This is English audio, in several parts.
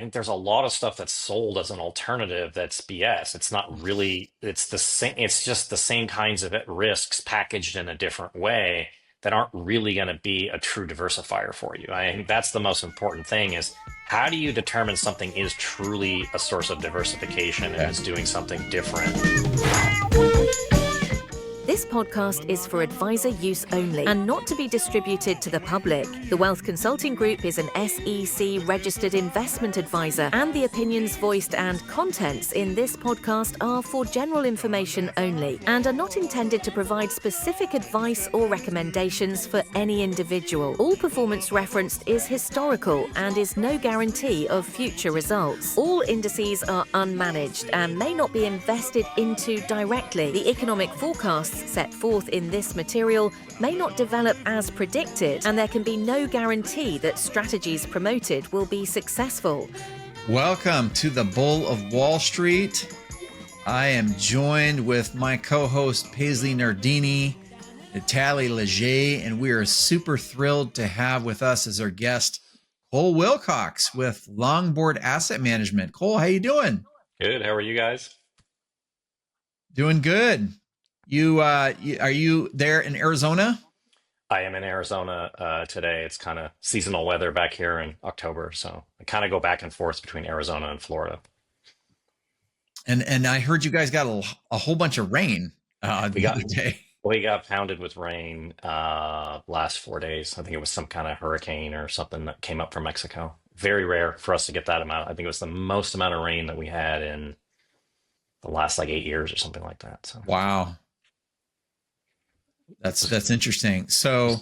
think there's a lot of stuff that's sold as an alternative that's BS. It's not really, it's the same, it's just the same kinds of risks packaged in a different way that aren't really going to be a true diversifier for you. I think that's the most important thing is how do you determine something is truly a source of diversification and Yeah. is doing something different? This podcast is for advisor use only and not to be distributed to the public. The Wealth Consulting Group is an SEC registered investment advisor, and the opinions voiced and contents in this podcast are for general information only and are not intended to provide specific advice or recommendations for any individual. All performance referenced is historical and is no guarantee of future results. All indices are unmanaged and may not be invested into directly. The economic forecasts set forth in this material may not develop as predicted, and there can be no guarantee that strategies promoted will be successful. Welcome to the Bull of Wall Street. I am joined with my co-host Paisley Nardini, Natalie Leger, and we are super thrilled to have with us as our guest Cole Wilcox with Longboard Asset Management. Cole, how you doing? Good. How are you guys? Doing good. Are you there in Arizona? I am in Arizona today. It's kind of seasonal weather back here in October, so I kind of go back and forth between Arizona and Florida. And I heard you guys got a whole bunch of rain the other day. We got pounded with rain last 4 days. I think it was some kind of hurricane or something that came up from Mexico. Very rare for us to get that amount. I think it was the most amount of rain that we had in the last 8 years or something like that. So wow. That's interesting. So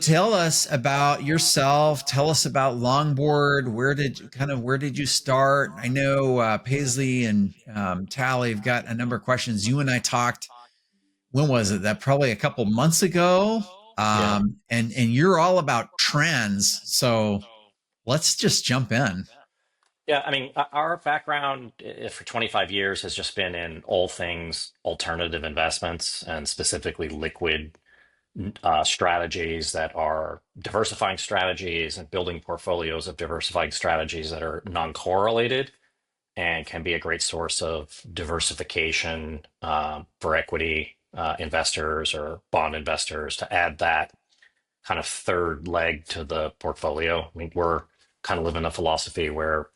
tell us about yourself. Tell us about Longboard. Where did you start? I know Paisley and Tally have got a number of questions. You and I talked. When was it? That probably a couple months ago. Yeah. And you're all about trends. So let's just jump in. Yeah, I mean, our background for 25 years has just been in all things alternative investments and specifically liquid strategies that are diversifying strategies and building portfolios of diversifying strategies that are non-correlated and can be a great source of diversification for equity investors or bond investors to add that kind of third leg to the portfolio. I mean, we're kind of living a philosophy where,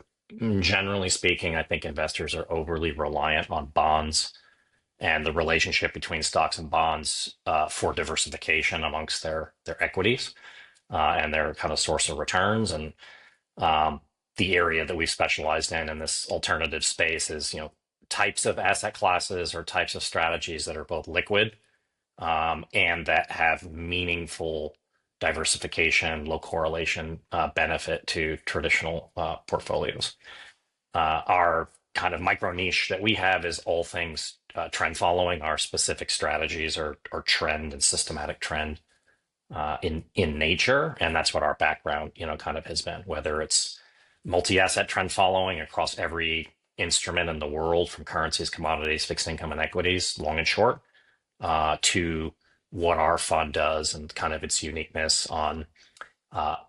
generally speaking, I think investors are overly reliant on bonds and the relationship between stocks and bonds for diversification amongst their equities and their kind of source of returns. And the area that we've specialized in this alternative space is, types of asset classes or types of strategies that are both liquid and that have meaningful diversification, low correlation benefit to traditional portfolios. Our kind of micro niche that we have is all things trend following. Our specific strategies are trend and systematic trend in nature, and that's what our background kind of has been. Whether it's multi-asset trend following across every instrument in the world, from currencies, commodities, fixed income, and equities, long and short, to what our fund does and kind of its uniqueness on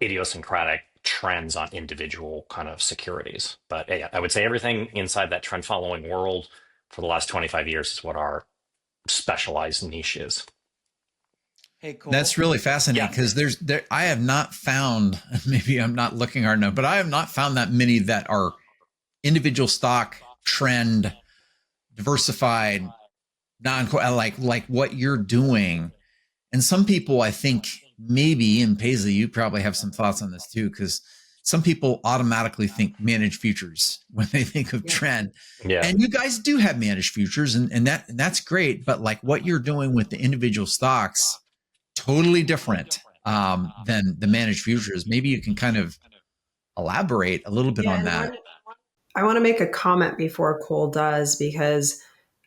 idiosyncratic trends on individual kind of securities. But yeah, I would say everything inside that trend following world for the last 25 years is what our specialized niche is. Hey, cool. That's really fascinating because I have not found, maybe I'm not looking hard enough, but I have not found that many that are individual stock trend diversified, like what you're doing. And some people, I think maybe, and Paisley, you probably have some thoughts on this too, because some people automatically think managed futures when they think of trend. Yeah. And you guys do have managed futures and that's great. But like what you're doing with the individual stocks, totally different than the managed futures. Maybe you can kind of elaborate a little bit on that. I want to make a comment before Cole does, because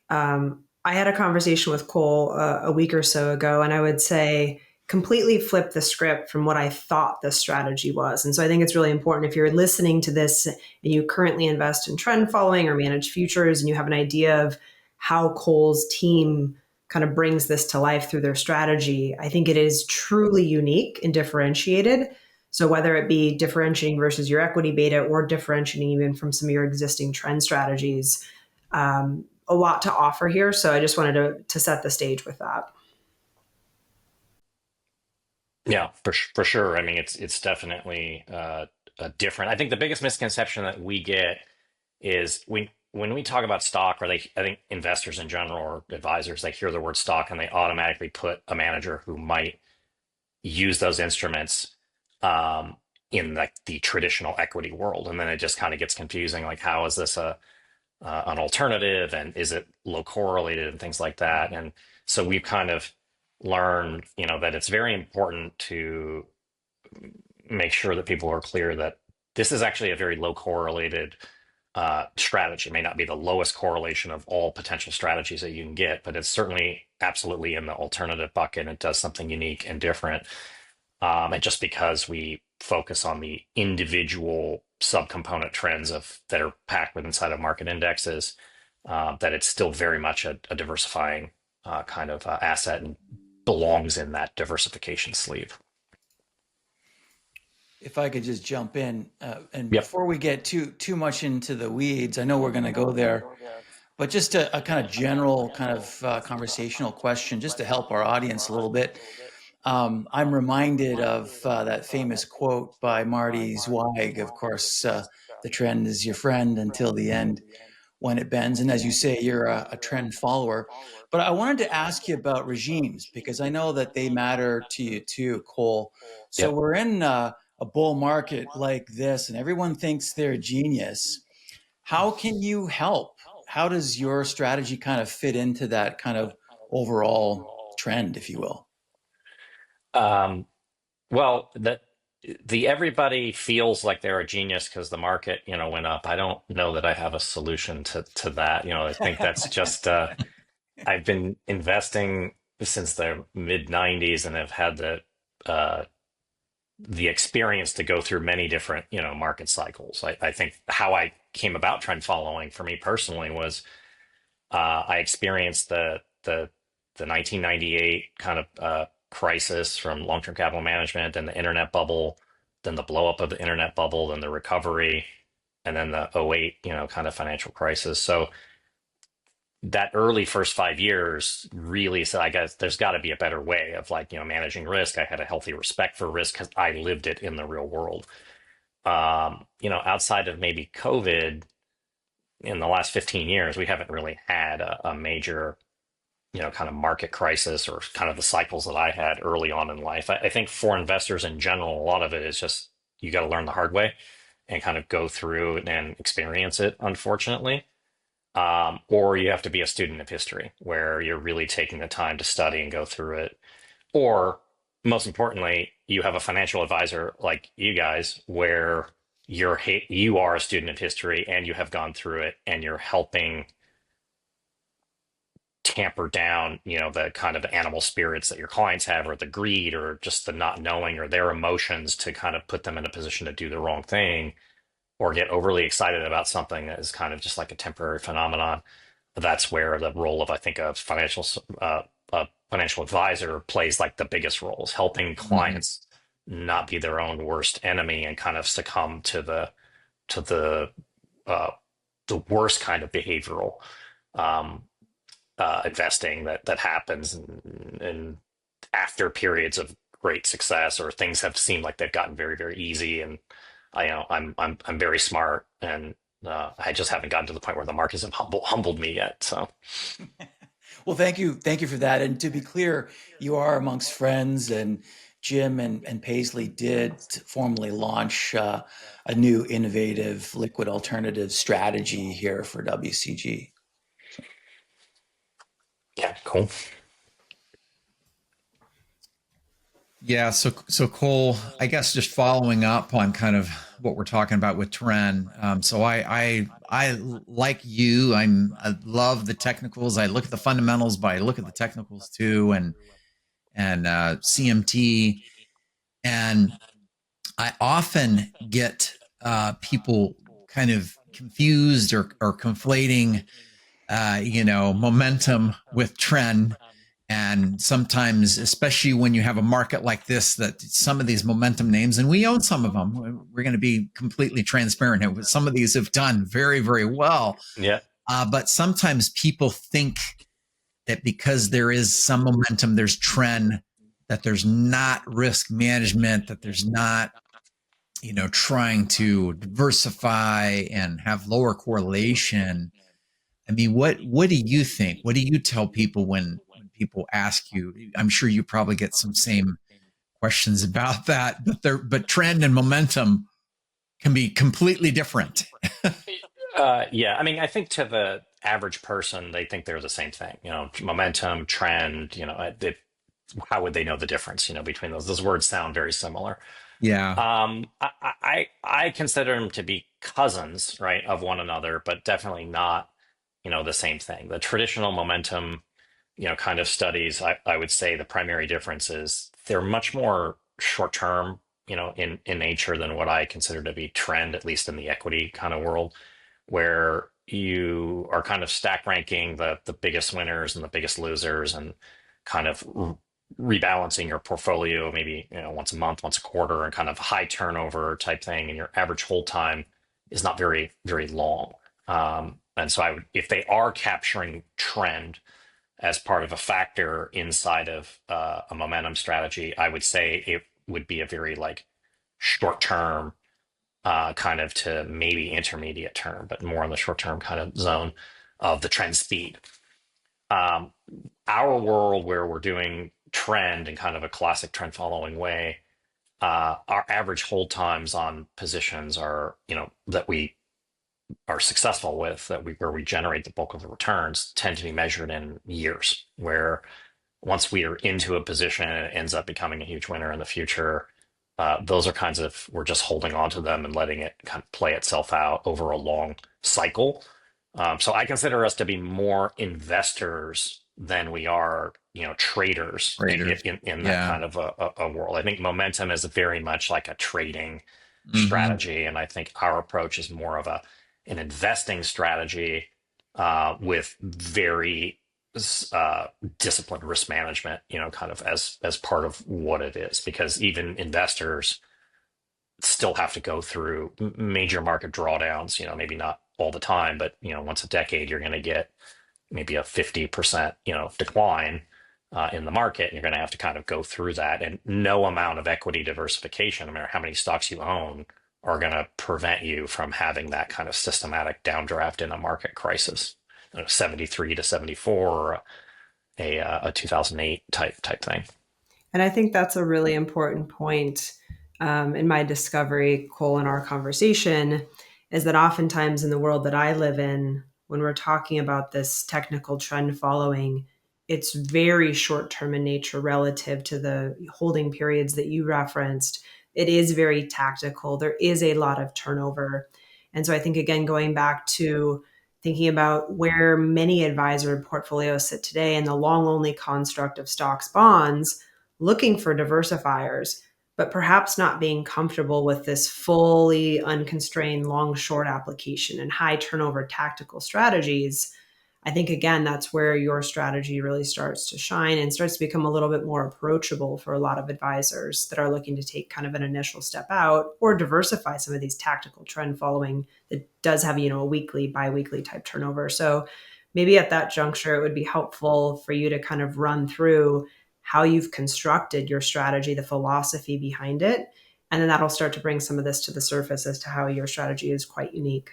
I had a conversation with Cole a week or so ago, and I would say completely flip the script from what I thought the strategy was. And so I think it's really important, if you're listening to this and you currently invest in trend following or managed futures, and you have an idea of how Cole's team kind of brings this to life through their strategy, I think it is truly unique and differentiated. So whether it be differentiating versus your equity beta or differentiating even from some of your existing trend strategies, a lot to offer here. So I just wanted to set the stage with that. Yeah, for sure. I mean, it's definitely different. I think the biggest misconception that we get is when we talk about stock, or I think investors in general or advisors, they hear the word stock and they automatically put a manager who might use those instruments in the traditional equity world, and then it just kind of gets confusing. Like, how is this an alternative, and is it low correlated and things like that? And so we've kind of learned, that it's very important to make sure that people are clear that this is actually a very low correlated strategy. It may not be the lowest correlation of all potential strategies that you can get, but it's certainly absolutely in the alternative bucket. It does something unique and different. And just because we focus on the individual subcomponent trends that are packed within inside of market indexes, that it's still very much a diversifying kind of asset and belongs in that diversification sleeve. If I could just jump in, and Yep. before we get too much into the weeds, I know we're going to go there, but just a kind of general kind of conversational question, just to help our audience a little bit. I'm reminded of that famous quote by Marty Zweig, of course, the trend is your friend until the end when it bends. And as you say, you're a trend follower. But I wanted to ask you about regimes, because I know that they matter to you too, Cole. So Yep. we're in a bull market like this, and everyone thinks they're a genius. How can you help? How does your strategy kind of fit into that kind of overall trend, if you will? Well, the everybody feels like they're a genius because the market, went up. I don't know that I have a solution to that. I think that's just I've been investing since the mid '90s and have had the experience to go through many different, market cycles. I think how I came about trend following for me personally was I experienced the 1998 kind of crisis from long-term capital management, and the internet bubble, then the blow up of the internet bubble, then the recovery, and then the '08, kind of financial crisis. So that early first 5 years really said, I guess there's got to be a better way of managing risk. I had a healthy respect for risk because I lived it in the real world. Outside of maybe COVID, in the last 15 years, we haven't really had a major, kind of market crisis or kind of the cycles that I had early on in life. I think for investors in general, a lot of it is just you got to learn the hard way and kind of go through and experience it, unfortunately. Or you have to be a student of history where you're really taking the time to study and go through it. Or most importantly, you have a financial advisor like you guys where you are a student of history and you have gone through it and you're helping tamper down, the kind of animal spirits that your clients have, or the greed, or just the not knowing, or their emotions, to kind of put them in a position to do the wrong thing or get overly excited about something that is kind of just like a temporary phenomenon. That's where the role of, I think, a financial advisor plays like the biggest roles, helping clients not be their own worst enemy and kind of succumb to the worst kind of behavioral investing that happens and after periods of great success, or things have seemed like they've gotten very, very easy. And I'm very smart, and I just haven't gotten to the point where the markets have humbled me yet. So, well, thank you for that. And to be clear, you are amongst friends, and Jim and Paisley did formally launch a new innovative liquid alternative strategy here for WCG. Yeah, cool. Yeah, so Cole, I guess just following up on kind of what we're talking about with trend. So I like you. I love the technicals. I look at the fundamentals, but I look at the technicals too, and CMT, and I often get people kind of confused or conflating, momentum with trend. And sometimes, especially when you have a market like this, that some of these momentum names, and we own some of them, we're going to be completely transparent. Some of these have done very, very well. Yeah. But sometimes people think that because there is some momentum, there's trend, that there's not risk management, that there's not, trying to diversify and have lower correlation. I mean, what do you think? What do you tell people when people ask you? I'm sure you probably get some same questions about that, but trend and momentum can be completely different. Yeah, I mean, I think to the average person, they think they're the same thing. Momentum, trend. How would they know the difference? Between those words sound very similar. Yeah. I consider them to be cousins, right, of one another, but definitely not, the same thing. The traditional momentum, kind of studies, I would say the primary difference is they're much more short term, in nature than what I consider to be trend, at least in the equity kind of world, where you are kind of stack ranking the biggest winners and the biggest losers and kind of rebalancing your portfolio maybe once a month, once a quarter, and kind of high turnover type thing, and your average hold time is not very, very long. And so if they are capturing trend as part of a factor inside of a momentum strategy, I would say it would be a very like short term kind of to maybe intermediate term, but more on the short term kind of zone of the trend speed. Our world where we're doing trend in kind of a classic trend following way, our average hold times on positions are, that we are successful with, where we generate the bulk of the returns, tend to be measured in years, where once we are into a position and it ends up becoming a huge winner in the future, those are kinds of, we're just holding on to them and letting it kind of play itself out over a long cycle. So I consider us to be more investors than we are, traders in that kind of a world. I think momentum is very much like a trading strategy, and I think our approach is more of an investing strategy with very disciplined risk management, kind of as part of what it is, because even investors still have to go through major market drawdowns, maybe not all the time, but once a decade you're going to get maybe a 50% decline in the market, and you're going to have to kind of go through that. And no amount of equity diversification, no matter how many stocks you own, are going to prevent you from having that kind of systematic downdraft in a market crisis, 73 to 74, or a 2008 type thing. And I think that's a really important point in my discovery, Cole, in our conversation, is that oftentimes in the world that I live in, when we're talking about this technical trend following, it's very short term in nature relative to the holding periods that you referenced. It is very tactical. There is a lot of turnover. And so I think, again, going back to thinking about where many advisor portfolios sit today in the long only construct of stocks, bonds, looking for diversifiers, but perhaps not being comfortable with this fully unconstrained long short application and high turnover tactical strategies. I think, again, that's where your strategy really starts to shine and starts to become a little bit more approachable for a lot of advisors that are looking to take kind of an initial step out or diversify some of these tactical trend following that does have, a weekly, bi-weekly type turnover. So maybe at that juncture, it would be helpful for you to kind of run through how you've constructed your strategy, the philosophy behind it. And then that'll start to bring some of this to the surface as to how your strategy is quite unique.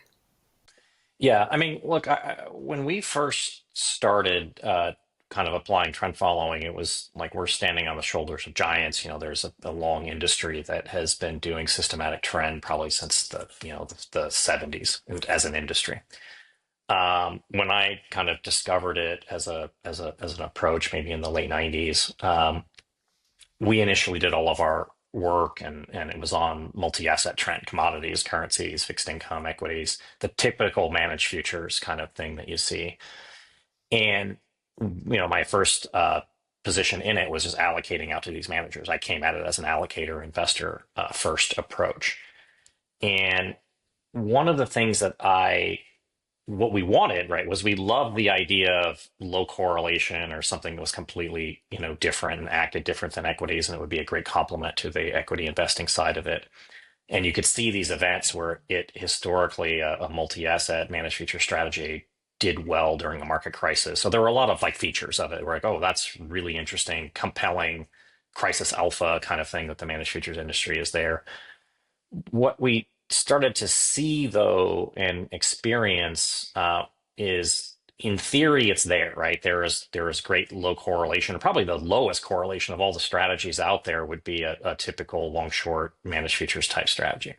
Yeah, I mean, look, when we first started kind of applying trend following, it was like we're standing on the shoulders of giants. There's a long industry that has been doing systematic trend probably since the 70s as an industry. When I kind of discovered it as an approach, maybe in the late 90s, we initially did all of our work and it was on multi-asset trend, commodities, currencies, fixed income, equities, the typical managed futures kind of thing that you see. And my first position in it was just allocating out to these managers. I came at it as an allocator investor first approach. And one of the things that I what we wanted, right, was we loved the idea of low correlation or something that was completely, different and acted different than equities, and it would be a great complement to the equity investing side of it. And you could see these events where it historically a multi-asset managed future strategy did well during a market crisis. So there were a lot of like features of it. We're like, oh, that's really interesting, compelling crisis alpha kind of thing that the managed futures industry is there. What we started to see though and experience is in theory it's there, right? There is great low correlation. Probably the lowest correlation of all the strategies out there would be a typical long short managed futures type strategy.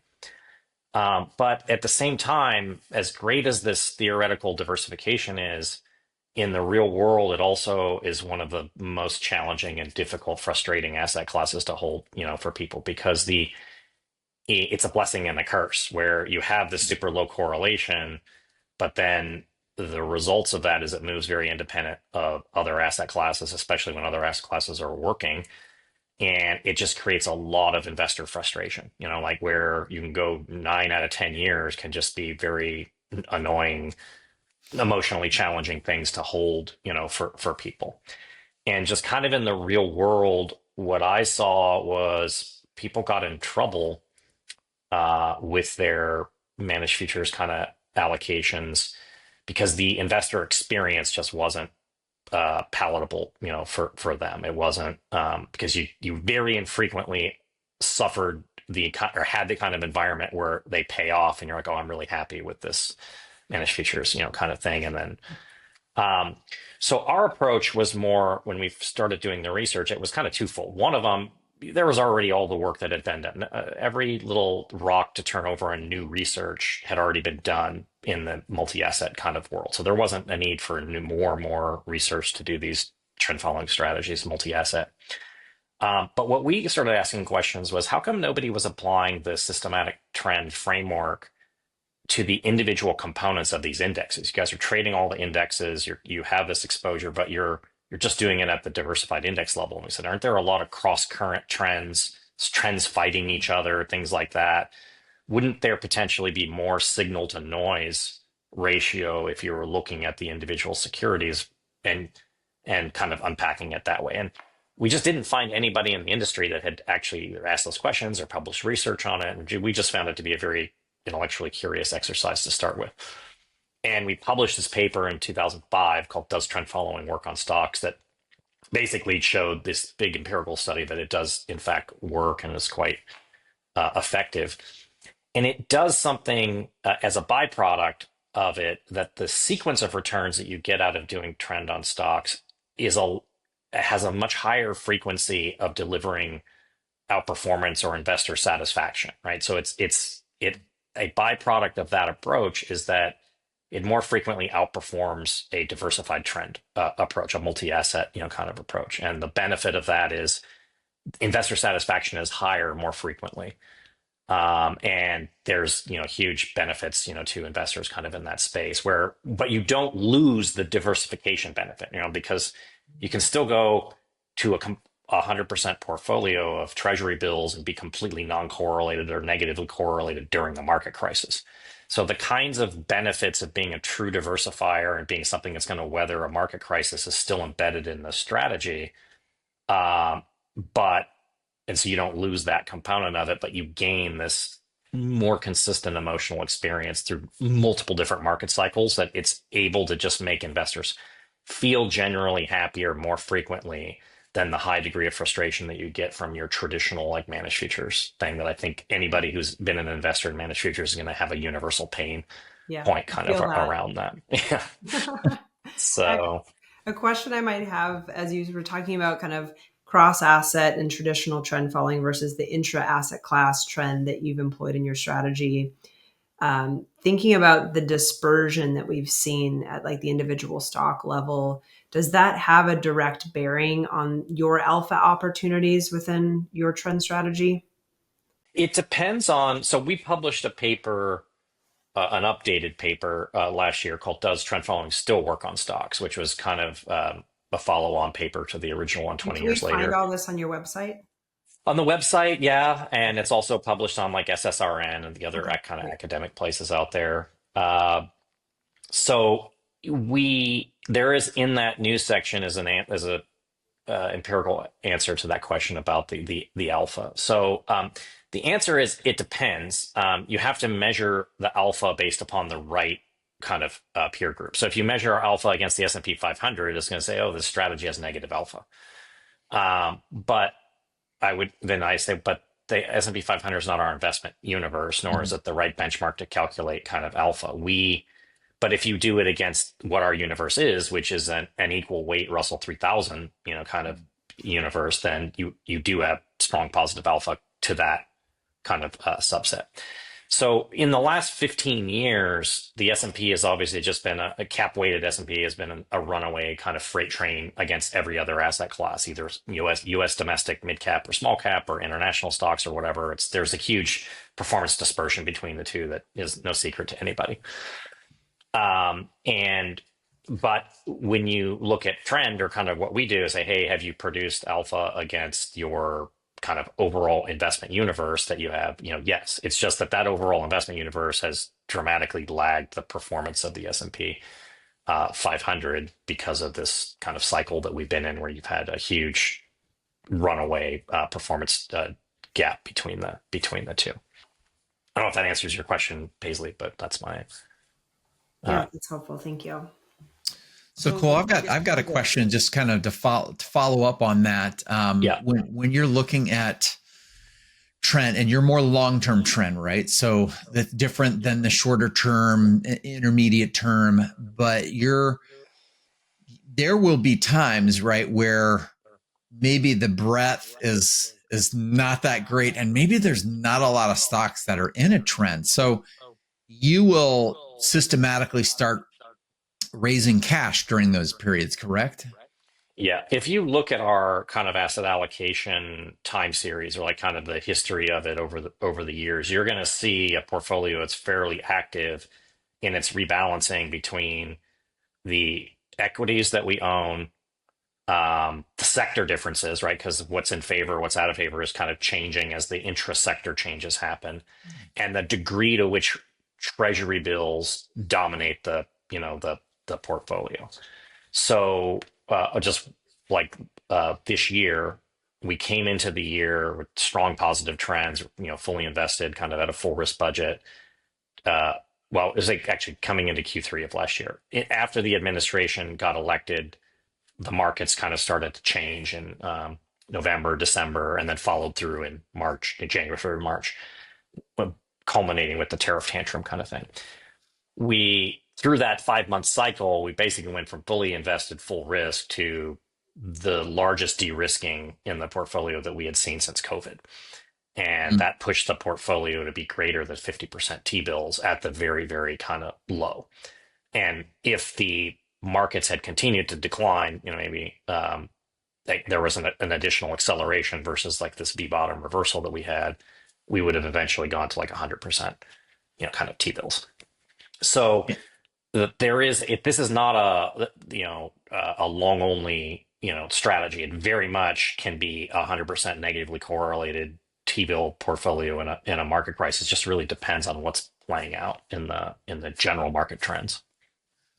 But at the same time, as great as this theoretical diversification is, in the real world, it also is one of the most challenging and difficult, frustrating asset classes to hold, for people, because it's a blessing and a curse where you have this super low correlation, but then the results of that is it moves very independent of other asset classes, especially when other asset classes are working. And it just creates a lot of investor frustration, like where you can go 9 out of 10 years can just be very annoying, emotionally challenging things to hold, for people. And just kind of in the real world, what I saw was people got in trouble with their managed futures kind of allocations because the investor experience just wasn't palatable, for them. It wasn't because you very infrequently suffered or had the kind of environment where they pay off and you're like, oh, I'm really happy with this managed futures, kind of thing. And then so our approach was more, when we started doing the research, it was kind of twofold. One of them, there was already all the work that had been done. Every little rock to turn over in new research had already been done in the multi-asset kind of world. So there wasn't a need for more and more research to do these trend following strategies, multi-asset. But what we started asking questions was, how come nobody was applying the systematic trend framework to the individual components of these indexes? You guys are trading all the indexes, you have this exposure, but you're just doing it at the diversified index level. And we said, aren't there a lot of cross-current trends fighting each other, things like that? Wouldn't there potentially be more signal to noise ratio if you were looking at the individual securities and kind of unpacking it that way? And we just didn't find anybody in the industry that had actually either asked those questions or published research on it. And we just found it to be a very intellectually curious exercise to start with. And we published this paper in 2005 called Does Trend Following Work on Stocks, that basically showed this big empirical study that it does in fact work and is quite effective. And it does something as a byproduct of it, that the sequence of returns that you get out of doing trend on stocks has a much higher frequency of delivering outperformance or investor satisfaction, right? So a byproduct of that approach is that it more frequently outperforms a diversified trend approach, a multi-asset, kind of approach. And the benefit of that is investor satisfaction is higher more frequently. And there's, huge benefits, to investors kind of in that space but you don't lose the diversification benefit, because you can still go to a 100% portfolio of Treasury bills and be completely non-correlated or negatively correlated during the market crisis. So the kinds of benefits of being a true diversifier and being something that's going to weather a market crisis is still embedded in the strategy. And so you don't lose that component of it, but you gain this more consistent emotional experience through multiple different market cycles, that it's able to just make investors feel generally happier more frequently than the high degree of frustration that you get from your traditional like managed futures thing, that I think anybody who's been an investor in managed futures is going to have a universal pain point kind of around that. Yeah. So a question I might have, as you were talking about kind of cross asset and traditional trend following versus the intra asset class trend that you've employed in your strategy, thinking about the dispersion that we've seen at like the individual stock level, does that have a direct bearing on your alpha opportunities within your trend strategy? It depends on, so we published a paper, an updated paper last year called Does Trend Following Still Work on Stocks, which was kind of a follow-on paper to the original one 20 years later. Can we find all this on your website? On the website, yeah, and it's also published on like SSRN and the other kind of academic places out there. So there is in that news section is a empirical answer to that question about the alpha. So the answer is it depends. You have to measure the alpha based upon the right kind of peer group. So if you measure our alpha against the S&P 500, it's going to say, oh, this strategy has negative alpha. But I say, but the S&P 500 is not our investment universe, nor is it the right benchmark to calculate kind of alpha. But if you do it against what our universe is, which is an equal weight Russell 3000, kind of universe, then you do have strong positive alpha to that kind of subset. So in the last 15 years, the S&P has obviously just been a cap-weighted S&P has been a runaway kind of freight train against every other asset class, either U.S. domestic mid-cap or small cap or international stocks or whatever. There's a huge performance dispersion between the two that is no secret to anybody. But when you look at trend or kind of what we do is say, hey, have you produced alpha against your kind of overall investment universe that you have? Yes. It's just that overall investment universe has dramatically lagged the performance of the S&P 500 because of this kind of cycle that we've been in, where you've had a huge runaway performance gap between the two. I don't know if that answers your question, Paisley, but that's my. Yeah, that's helpful. Thank you. So Cole, I've got a question just kind of to follow up on that. When you're looking at trend, and you're more long-term trend, right? So that's different than the shorter term, intermediate term, but there will be times, right, where maybe the breadth is not that great, and maybe there's not a lot of stocks that are in a trend. So you will systematically start raising cash during those periods, correct? Yeah. If you look at our kind of asset allocation time series, or like kind of the history of it over the years, you're going to see a portfolio that's fairly active in its rebalancing between the equities that we own, the sector differences, right? Because what's in favor, what's out of favor is kind of changing as the intra-sector changes happen, and the degree to which Treasury bills dominate the portfolio. So just like this year, we came into the year with strong positive trends, fully invested, kind of at a full risk budget. Well, it was like actually coming into Q3 of last year. After the administration got elected, the markets kind of started to change in November, December, and then followed through in January, February, March, culminating with the tariff tantrum kind of thing. Through that 5-month cycle, we basically went from fully invested, full risk to the largest de-risking in the portfolio that we had seen since COVID. And that pushed the portfolio to be greater than 50% T-bills at the very, very kind of low. And if the markets had continued to decline, maybe there was an additional acceleration versus like this V-bottom reversal that we had, we would have eventually gone to like 100%, kind of T-bills. So this is not a long only strategy. It very much can be 100% negatively correlated T-bill portfolio in a market crisis. It just really depends on what's playing out in the general market trends.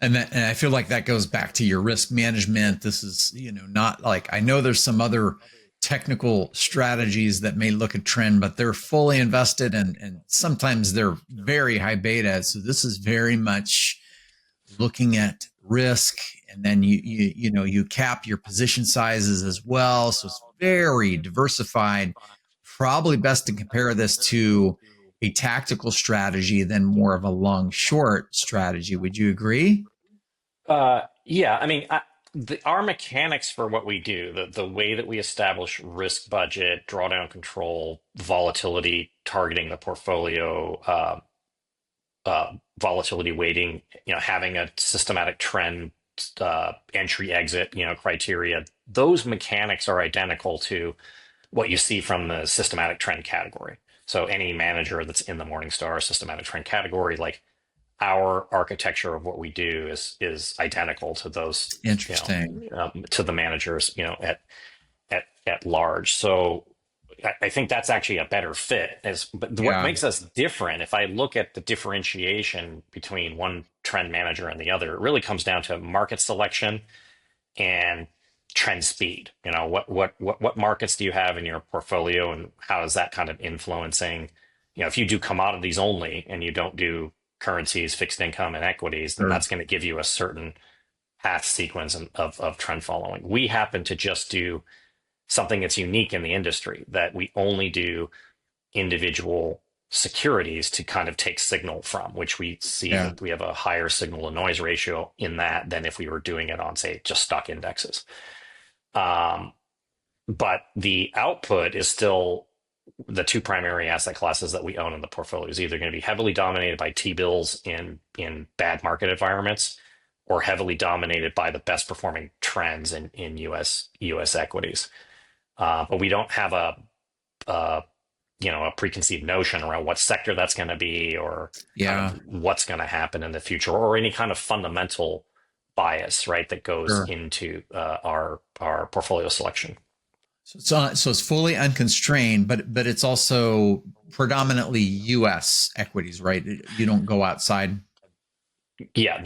And I feel like that goes back to your risk management. This is not like, I know there's some other technical strategies that may look a trend, but they're fully invested and sometimes they're very high beta. So this is very much looking at risk, and then you cap your position sizes as well. So it's very diversified. Probably best to compare this to a tactical strategy than more of a long short strategy. Would you agree? Yeah. I mean, our mechanics for what we do, the way that we establish risk budget, drawdown control, volatility, targeting the portfolio, volatility weighting, having a systematic trend, entry exit, criteria, those mechanics are identical to what you see from the systematic trend category. So any manager that's in the Morningstar systematic trend category, like our architecture of what we do is identical to those. Interesting. To the managers, at large. So I think that's actually a better fit. But what makes us different, if I look at the differentiation between one trend manager and the other, it really comes down to market selection and trend speed. What markets do you have in your portfolio, and how is that kind of influencing? If you do commodities only and you don't do currencies, fixed income, and equities, then that's going to give you a certain path sequence of trend following. We happen to just do something that's unique in the industry, that we only do individual securities to kind of take signal from, which we see that we have a higher signal to noise ratio in that than if we were doing it on, say, just stock indexes. But the output is still the two primary asset classes that we own in the portfolio is either going to be heavily dominated by T-bills in bad market environments, or heavily dominated by the best performing trends in US equities. But we don't have a preconceived notion around what sector that's going to be, or kind of what's going to happen in the future, or any kind of fundamental bias, right, that goes into our portfolio selection. So it's fully unconstrained, but it's also predominantly U.S. equities, right? You don't go outside. Yeah,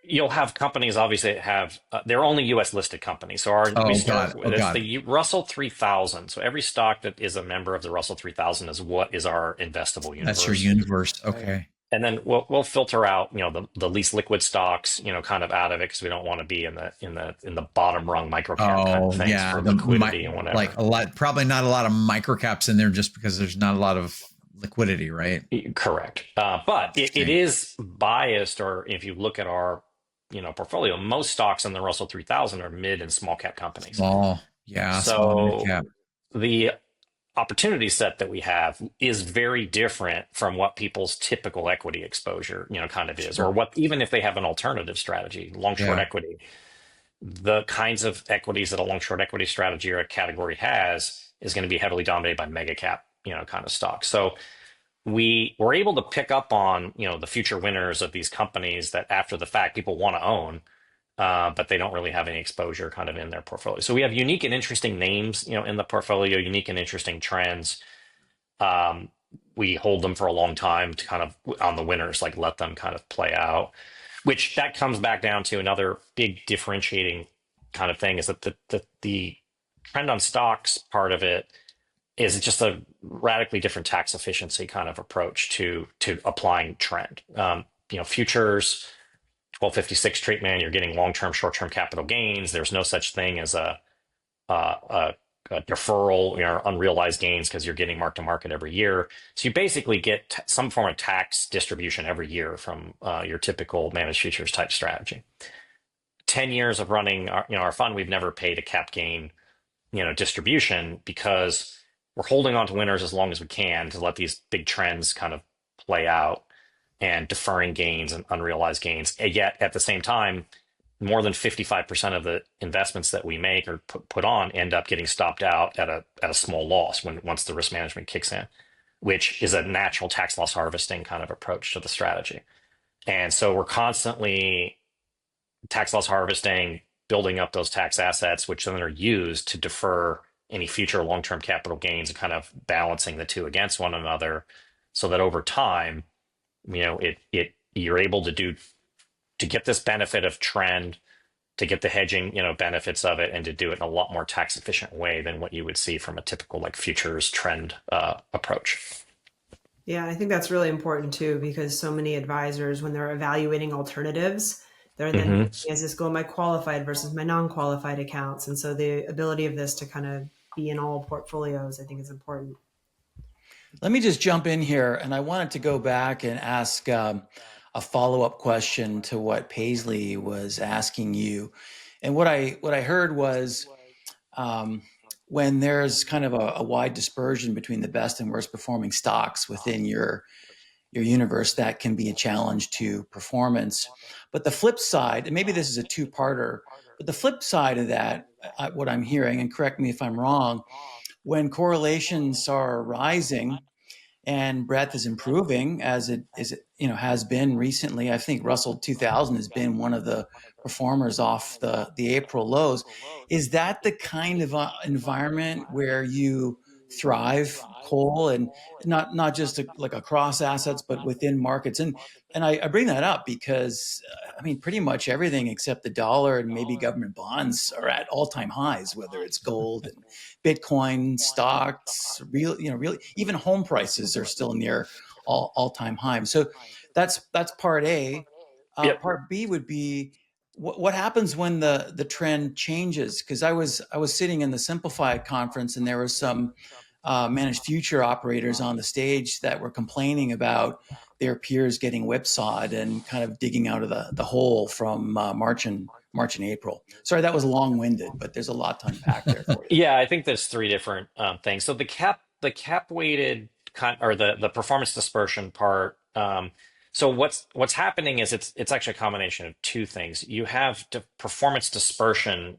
you'll have companies obviously that have they're only U.S. listed companies. So it's the Russell 3000. So every stock that is a member of the Russell 3000 is what is our investable universe. That's your universe, okay. And then we'll filter out the least liquid stocks kind of out of it, because we don't want to be in the bottom rung microcap kind of things for liquidity and whatever. Like probably not a lot of microcaps in there, just because there's not a lot of liquidity, right? Correct. But it is biased, or if you look at our portfolio, most stocks in the Russell 3000 are mid and small cap companies. So small cap. The opportunity set that we have is very different from what people's typical equity exposure kind of is, or what, even if they have an alternative strategy, long short equity, the kinds of equities that a long short equity strategy or a category has is going to be heavily dominated by mega cap kind of stocks. So we were able to pick up on the future winners of these companies that after the fact people want to own, but they don't really have any exposure kind of in their portfolio. So we have unique and interesting names in the portfolio, unique and interesting trends. We hold them for a long time to kind of on the winners, like let them kind of play out, which that comes back down to another big differentiating kind of thing, is that the trend on stocks part of it is just a radically different tax efficiency kind of approach to applying trend. Futures, 1256 treatment, you're getting long-term, short-term capital gains. There's no such thing as a deferral, unrealized gains, because you're getting mark to market every year. So you basically get some form of tax distribution every year from your typical managed futures type strategy. 10 years of running our fund, we've never paid a cap gain distribution, because we're holding on to winners as long as we can to let these big trends kind of play out, and deferring gains and unrealized gains. And yet at the same time, more than 55% of the investments that we make or put on end up getting stopped out at a small loss once the risk management kicks in, which is a natural tax loss harvesting kind of approach to the strategy. And so we're constantly tax loss harvesting, building up those tax assets, which then are used to defer any future long-term capital gains, and kind of balancing the two against one another, so that over time, you're able to get this benefit of trend, to get the hedging, benefits of it, and to do it in a lot more tax efficient way than what you would see from a typical futures trend approach. Yeah, I think that's really important too, because so many advisors, when they're evaluating alternatives, they're then looking, is this going my qualified versus my non-qualified accounts? And so the ability of this to kind of be in all portfolios, I think, is important. Let me just jump in here, and I wanted to go back and ask a follow-up question to what Paisley was asking you. And what I heard was when there's kind of a wide dispersion between the best and worst performing stocks within your universe, that can be a challenge to performance. But the flip side, and maybe this is a two-parter, but the flip side of that, what I'm hearing, and correct me if I'm wrong, when correlations are rising and breadth is improving as it is, has been recently. I think Russell 2000 has been one of the performers off the April lows. Is that the kind of environment where you thrive, Cole, and not just like across assets, but within markets? And I bring that up because I mean, pretty much everything except the dollar and maybe government bonds are at all-time highs, whether it's gold and Bitcoin, stocks, real, even home prices are still near all-time highs. So that's part A. Yep. Part B would be what happens when the trend changes? Because I was sitting in the Simplified conference, and there was some managed future operators on the stage that were complaining about their peers getting whipsawed and kind of digging out of the hole from March and April. Sorry, that was long-winded, but there's a lot to unpack there for you. Yeah, I think there's three different things. So the cap weighted or the performance dispersion part. So what's happening is it's actually a combination of two things. You have performance dispersion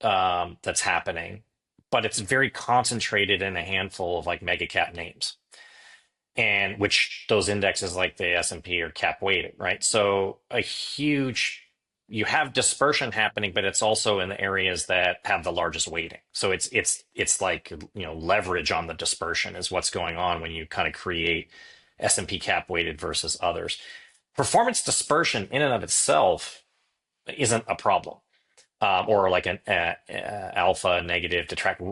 that's happening, but it's very concentrated in a handful of like mega cap names, and which those indexes like the S&P are cap weighted, right? So you have dispersion happening, but it's also in the areas that have the largest weighting. So it's like, leverage on the dispersion is what's going on when you kind of create S&P cap weighted versus others. Performance dispersion in and of itself isn't a problem. Or like an alpha negative detract.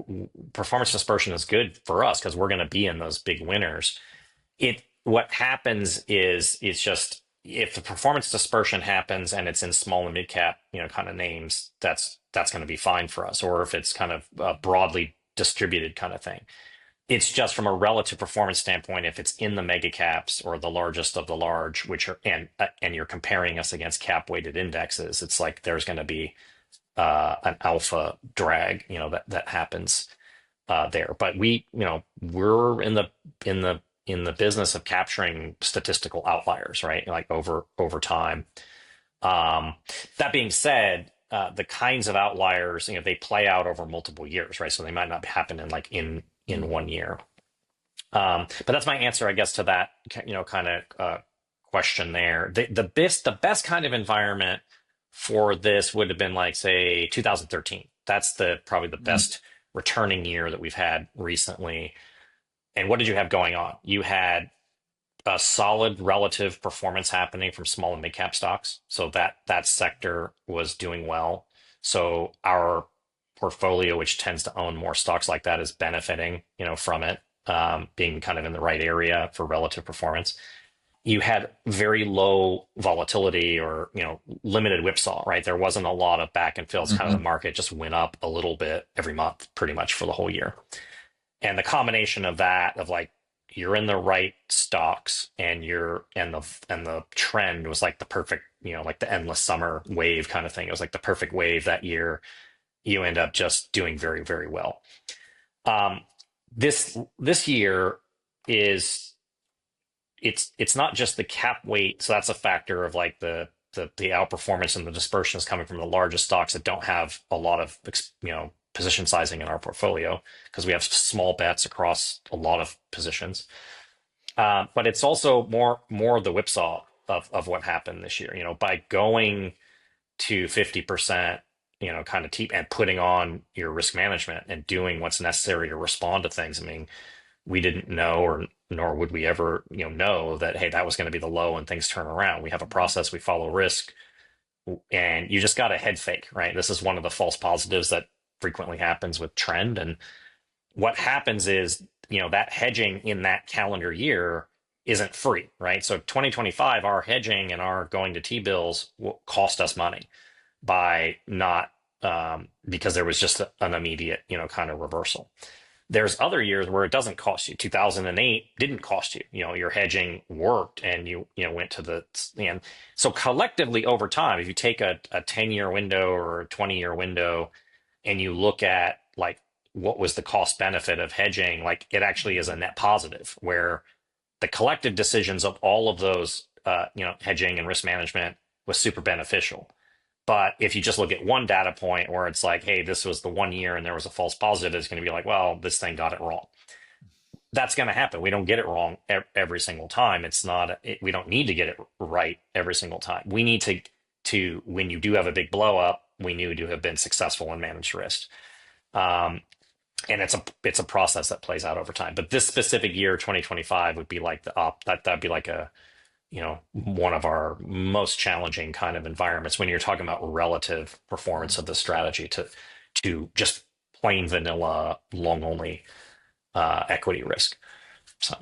Performance dispersion is good for us because we're going to be in those big winners. What happens is it's just if the performance dispersion happens and it's in small and mid cap, kind of names, that's going to be fine for us. Or if it's kind of a broadly distributed kind of thing, it's just from a relative performance standpoint. If it's in the mega caps or the largest of the large, which are and you're comparing us against cap weighted indexes, it's like there's going to be an alpha drag, that happens there. But we're in the business of capturing statistical outliers, right? Like over time. That being said, the kinds of outliers, they play out over multiple years, right? So they might not happen in 1 year. But that's my answer, I guess, to that kind of question there. The best kind of environment for this would have been like, say, 2013. That's probably the best returning year that we've had recently. And what did you have going on? You had a solid relative performance happening from small and mid cap stocks. So that sector was doing well. So our portfolio, which tends to own more stocks like that, is benefiting, from it being kind of in the right area for relative performance. You had very low volatility or, limited whipsaw, right? There wasn't a lot of back and fills. Kind of the market just went up a little bit every month, pretty much for the whole year. And the combination of that, of like, you're in the right stocks and the trend was like the perfect, like the endless summer wave kind of thing. It was like the perfect wave that year. You end up just doing very, very well. This year it's not just the cap weight. So that's a factor of like the outperformance and the dispersion is coming from the largest stocks that don't have a lot of, position sizing in our portfolio because we have small bets across a lot of positions. But it's also more the whipsaw of what happened this year, by going to 50%, kind of and putting on your risk management and doing what's necessary to respond to things. I mean, we didn't know, nor would we ever, know that, hey, that was going to be the low and things turn around. We have a process, we follow risk, and you just got a head fake, right? This is one of the false positives that frequently happens with trend. And what happens is, that hedging in that calendar year isn't free, right? So 2025, our hedging and our going to T-bills will cost us money by not, because there was just an immediate, kind of reversal. There's other years where it doesn't cost you. 2008 didn't cost you. Your hedging worked and you went to the end. So collectively over time, if you take a 10-year window or a 20-year window and you look at like what was the cost benefit of hedging, like it actually is a net positive where the collective decisions of all of those, hedging and risk management was super beneficial. But if you just look at one data point where it's like, hey, this was the 1 year and there was a false positive, it's going to be like, well, this thing got it wrong. that's going to happen. We don't get it wrong every single time. It's not, we don't need to get it right every single time. We need to, when you do have a big blow up, we need to have been successful and managed risk. And it's a process that plays out over time. But this specific year, 2025, would be like that'd be like a, one of our most challenging kind of environments when you're talking about relative performance of the strategy to just plain vanilla long only equity risk. So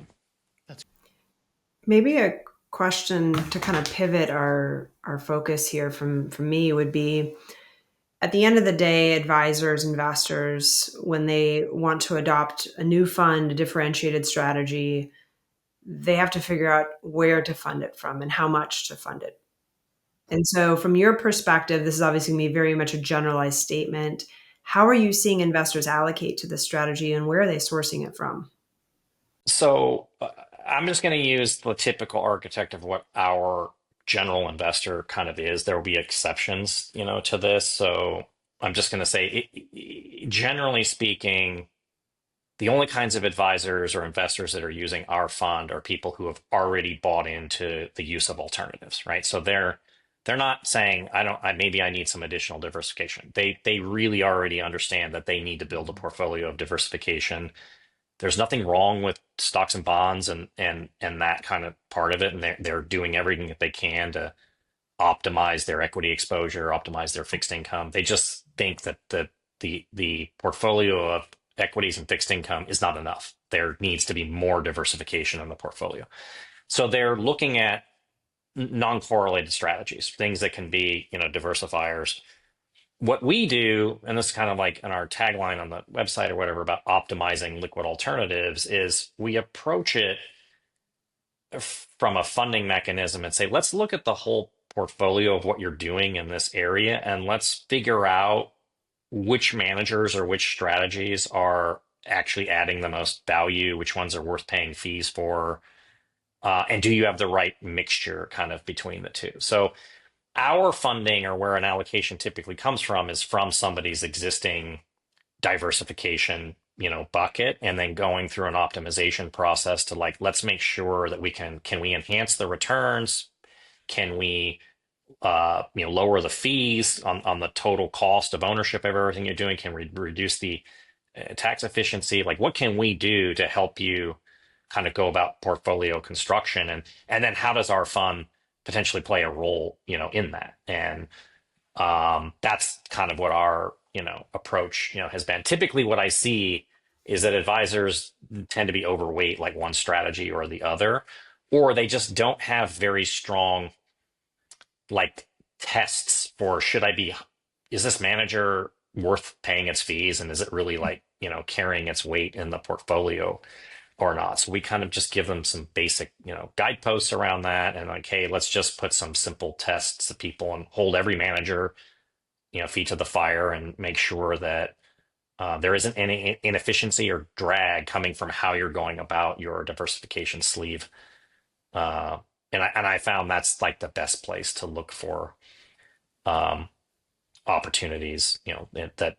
maybe a question to kind of pivot our focus here from me would be, at the end of the day, advisors, investors, when they want to adopt a new fund, a differentiated strategy, they have to figure out where to fund it from and how much to fund it. And so from your perspective, this is obviously going to be very much a generalized statement. How are you seeing investors allocate to this strategy, and where are they sourcing it from? So I'm just going to use the typical architect of what our general investor kind of is. There will be exceptions, to this. So I'm just going to say, generally speaking, the only kinds of advisors or investors that are using our fund are people who have already bought into the use of alternatives, right? So they're not saying, maybe I need some additional diversification. They really already understand that they need to build a portfolio of diversification. There's nothing wrong with stocks and bonds and that kind of part of it, and they're doing everything that they can to optimize their equity exposure, optimize their fixed income. They just think that the portfolio of equities and fixed income is not enough. There needs to be more diversification in the portfolio. So they're looking at non-correlated strategies, things that can be, diversifiers. What we do, and this is kind of like in our tagline on the website or whatever about optimizing liquid alternatives, is we approach it from a funding mechanism and say, let's look at the whole portfolio of what you're doing in this area, and let's figure out which managers or which strategies are actually adding the most value, which ones are worth paying fees for, and do you have the right mixture kind of between the two. So our funding, or where an allocation typically comes from, is from somebody's existing diversification, bucket, and then going through an optimization process to let's make sure that can we enhance the returns? Can we lower the fees on the total cost of ownership of everything you're doing? Can we reduce the tax efficiency? What can we do to help you kind of go about portfolio construction? And then how does our fund potentially play a role, in that? And that's kind of what our, approach, has been. Typically what I see is that advisors tend to be overweight one strategy or the other, or they just don't have very strong tests for, is this manager worth paying its fees, and is it really carrying its weight in the portfolio or not? So we kind of just give them some basic, guideposts around that, and hey, let's just put some simple tests to people and hold every manager, feet to the fire, and make sure that there isn't any inefficiency or drag coming from how you're going about your diversification sleeve. And I found that's the best place to look for opportunities, that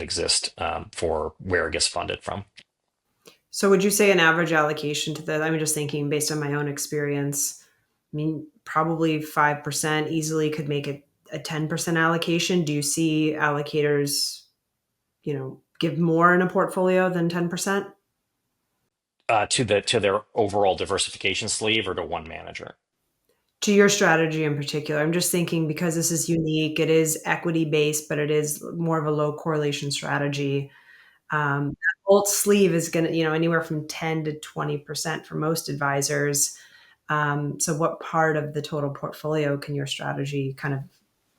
exist for where it gets funded from. So would you say an average allocation to that? I'm just thinking based on my own experience. I mean, probably 5% easily could make it a 10% allocation. Do you see allocators, give more in a portfolio than 10%? To their overall diversification sleeve, or to one manager? To your strategy in particular. I'm just thinking, because this is unique, it is equity based, but it is more of a low correlation strategy. Alt sleeve is going to, anywhere from 10 to 20% for most advisors. So what part of the total portfolio can your strategy kind of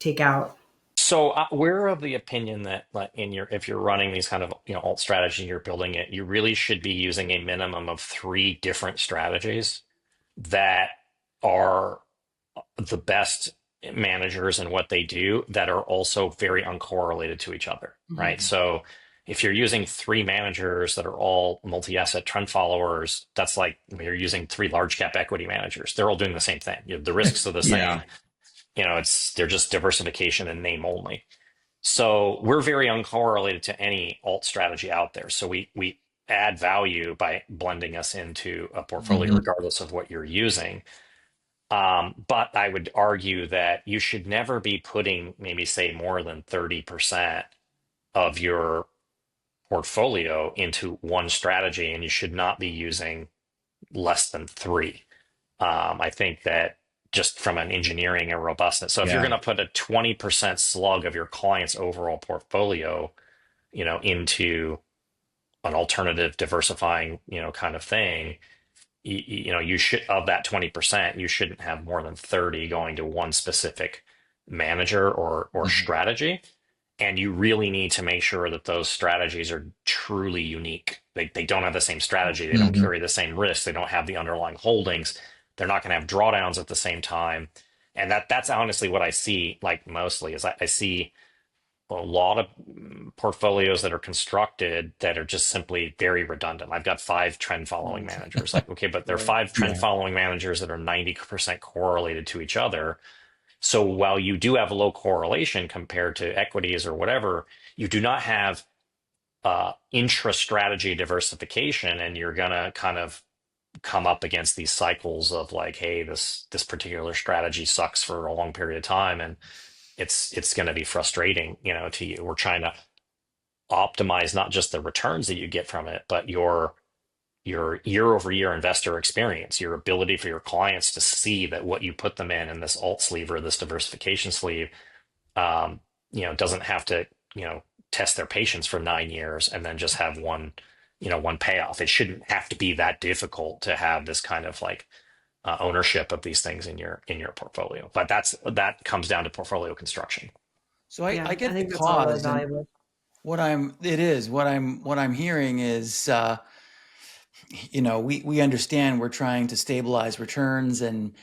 take out? So we're of the opinion that if you're running these kind of alt strategy and you're building it, you really should be using a minimum of 3 different strategies that are the best managers in what they do, that are also very uncorrelated to each other, right? So if you're using 3 managers that are all multi-asset trend followers, that's like you're using 3 large cap equity managers. They're all doing the same thing. The risks are the same. They're just diversification in name only. So we're very uncorrelated to any alt strategy out there. So we add value by blending us into a portfolio, regardless of what you're using. But I would argue that you should never be putting maybe say more than 30% of your portfolio into one strategy, and you should not be using less than three. I think that just from an engineering and robustness. So if you're going to put a 20% slug of your client's overall portfolio, into an alternative diversifying, kind of thing, you should, of that 20%, you shouldn't have more than 30 going to one specific manager or strategy. And you really need to make sure that those strategies are truly unique. They don't have the same strategy. They don't carry the same risk. They don't have the underlying holdings. They're not going to have drawdowns at the same time. And that's honestly what I see, like, mostly is I see a lot of portfolios that are constructed that are just simply very redundant. I've got 5 trend following managers. Like, okay, but they're 5 trend following managers that are 90% correlated to each other. So while you do have low correlation compared to equities or whatever, you do not have intra-strategy diversification, and you're gonna kind of come up against these cycles of like, hey, this particular strategy sucks for a long period of time, and it's going to be frustrating, to you. We're trying to optimize not just the returns that you get from it, but your year-over-year investor experience, your ability for your clients to see that what you put them in this alt sleeve or this diversification sleeve, doesn't have to, test their patience for 9 years and then just have one payoff. It shouldn't have to be that difficult to have this kind of like ownership of these things in your portfolio. But that comes down to portfolio construction. So I get think the that's all really cause. valuable. What I'm hearing is, we understand we're trying to stabilize returns and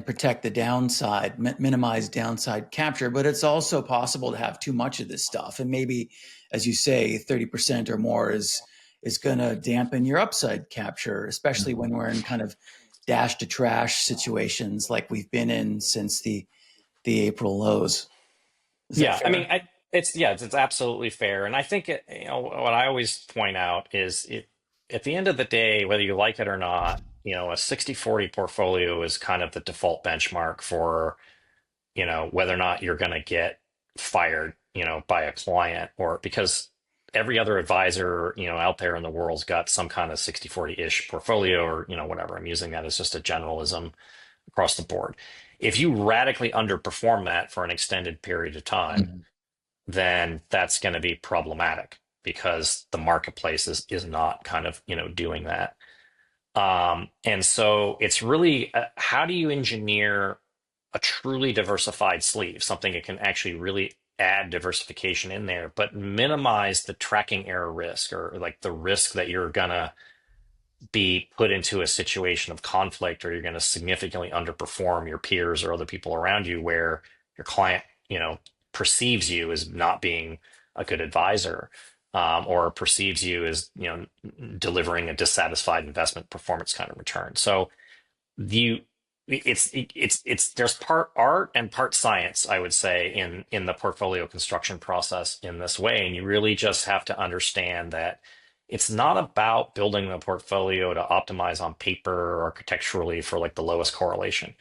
protect the downside, minimize downside capture, but it's also possible to have too much of this stuff. And maybe, as you say, 30% or more is going to dampen your upside capture, especially when we're in kind of dash to trash situations like we've been in since the April lows. I mean, it's absolutely fair. And I think what I always point out is at the end of the day, whether you like it or not, a 60-40 portfolio is kind of the default benchmark for, whether or not you're going to get fired, by a client, or because every other advisor, out there in the world's got some kind of 60-40-ish portfolio, or, whatever. I'm using that as just a generalism across the board. If you radically underperform that for an extended period of time, then that's going to be problematic because the marketplace is not kind of, doing that. And so it's really, how do you engineer a truly diversified sleeve, something that can actually really add diversification in there, but minimize the tracking error risk, or like the risk that you're going to be put into a situation of conflict, or you're going to significantly underperform your peers or other people around you, where your client, perceives you as not being a good advisor, or perceives you as, delivering a dissatisfied investment performance kind of return. So there's part art and part science, I would say, in the portfolio construction process in this way. And you really just have to understand that it's not about building the portfolio to optimize on paper or architecturally for like the lowest correlation.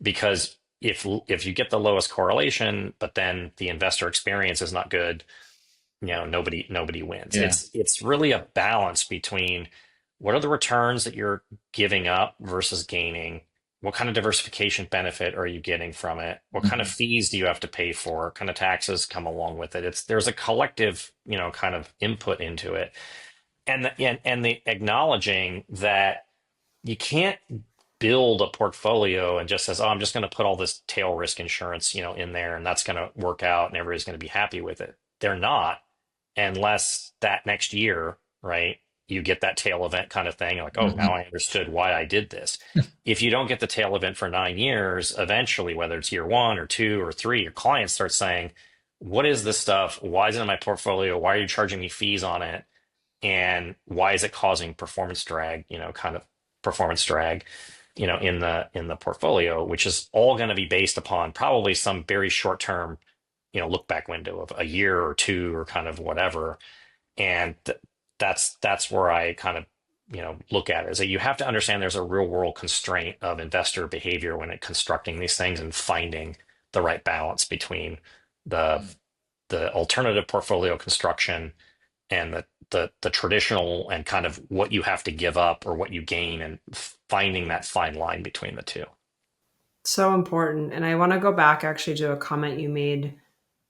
Because if you get the lowest correlation, but then the investor experience is not good, nobody wins. Yeah. It's really a balance between what are the returns that you're giving up versus gaining. What kind of diversification benefit are you getting from it? What kind of fees do you have to pay for? What kind of taxes come along with it? There's a collective, kind of input into it. And the acknowledging that you can't build a portfolio and just says, oh, I'm just going to put all this tail risk insurance, in there, and that's going to work out and everybody's going to be happy with it. They're not, unless that next year, right, you get that tail event kind of thing. Like, oh, now I understood why I did this. If you don't get the tail event for 9 years, eventually, whether it's year 1 or 2 or 3, your clients start saying, what is this stuff? Why is it in my portfolio? Why are you charging me fees on it? And why is it causing performance drag, in the portfolio, which is all going to be based upon probably some very short-term, look back window of a year or 2 or kind of whatever. And that's where I kind of look at it, is that you have to understand there's a real world constraint of investor behavior when it constructing these things and finding the right balance between the alternative portfolio construction and the traditional, and kind of what you have to give up or what you gain, and finding that fine line between the two. So important. And I want to go back actually to a comment you made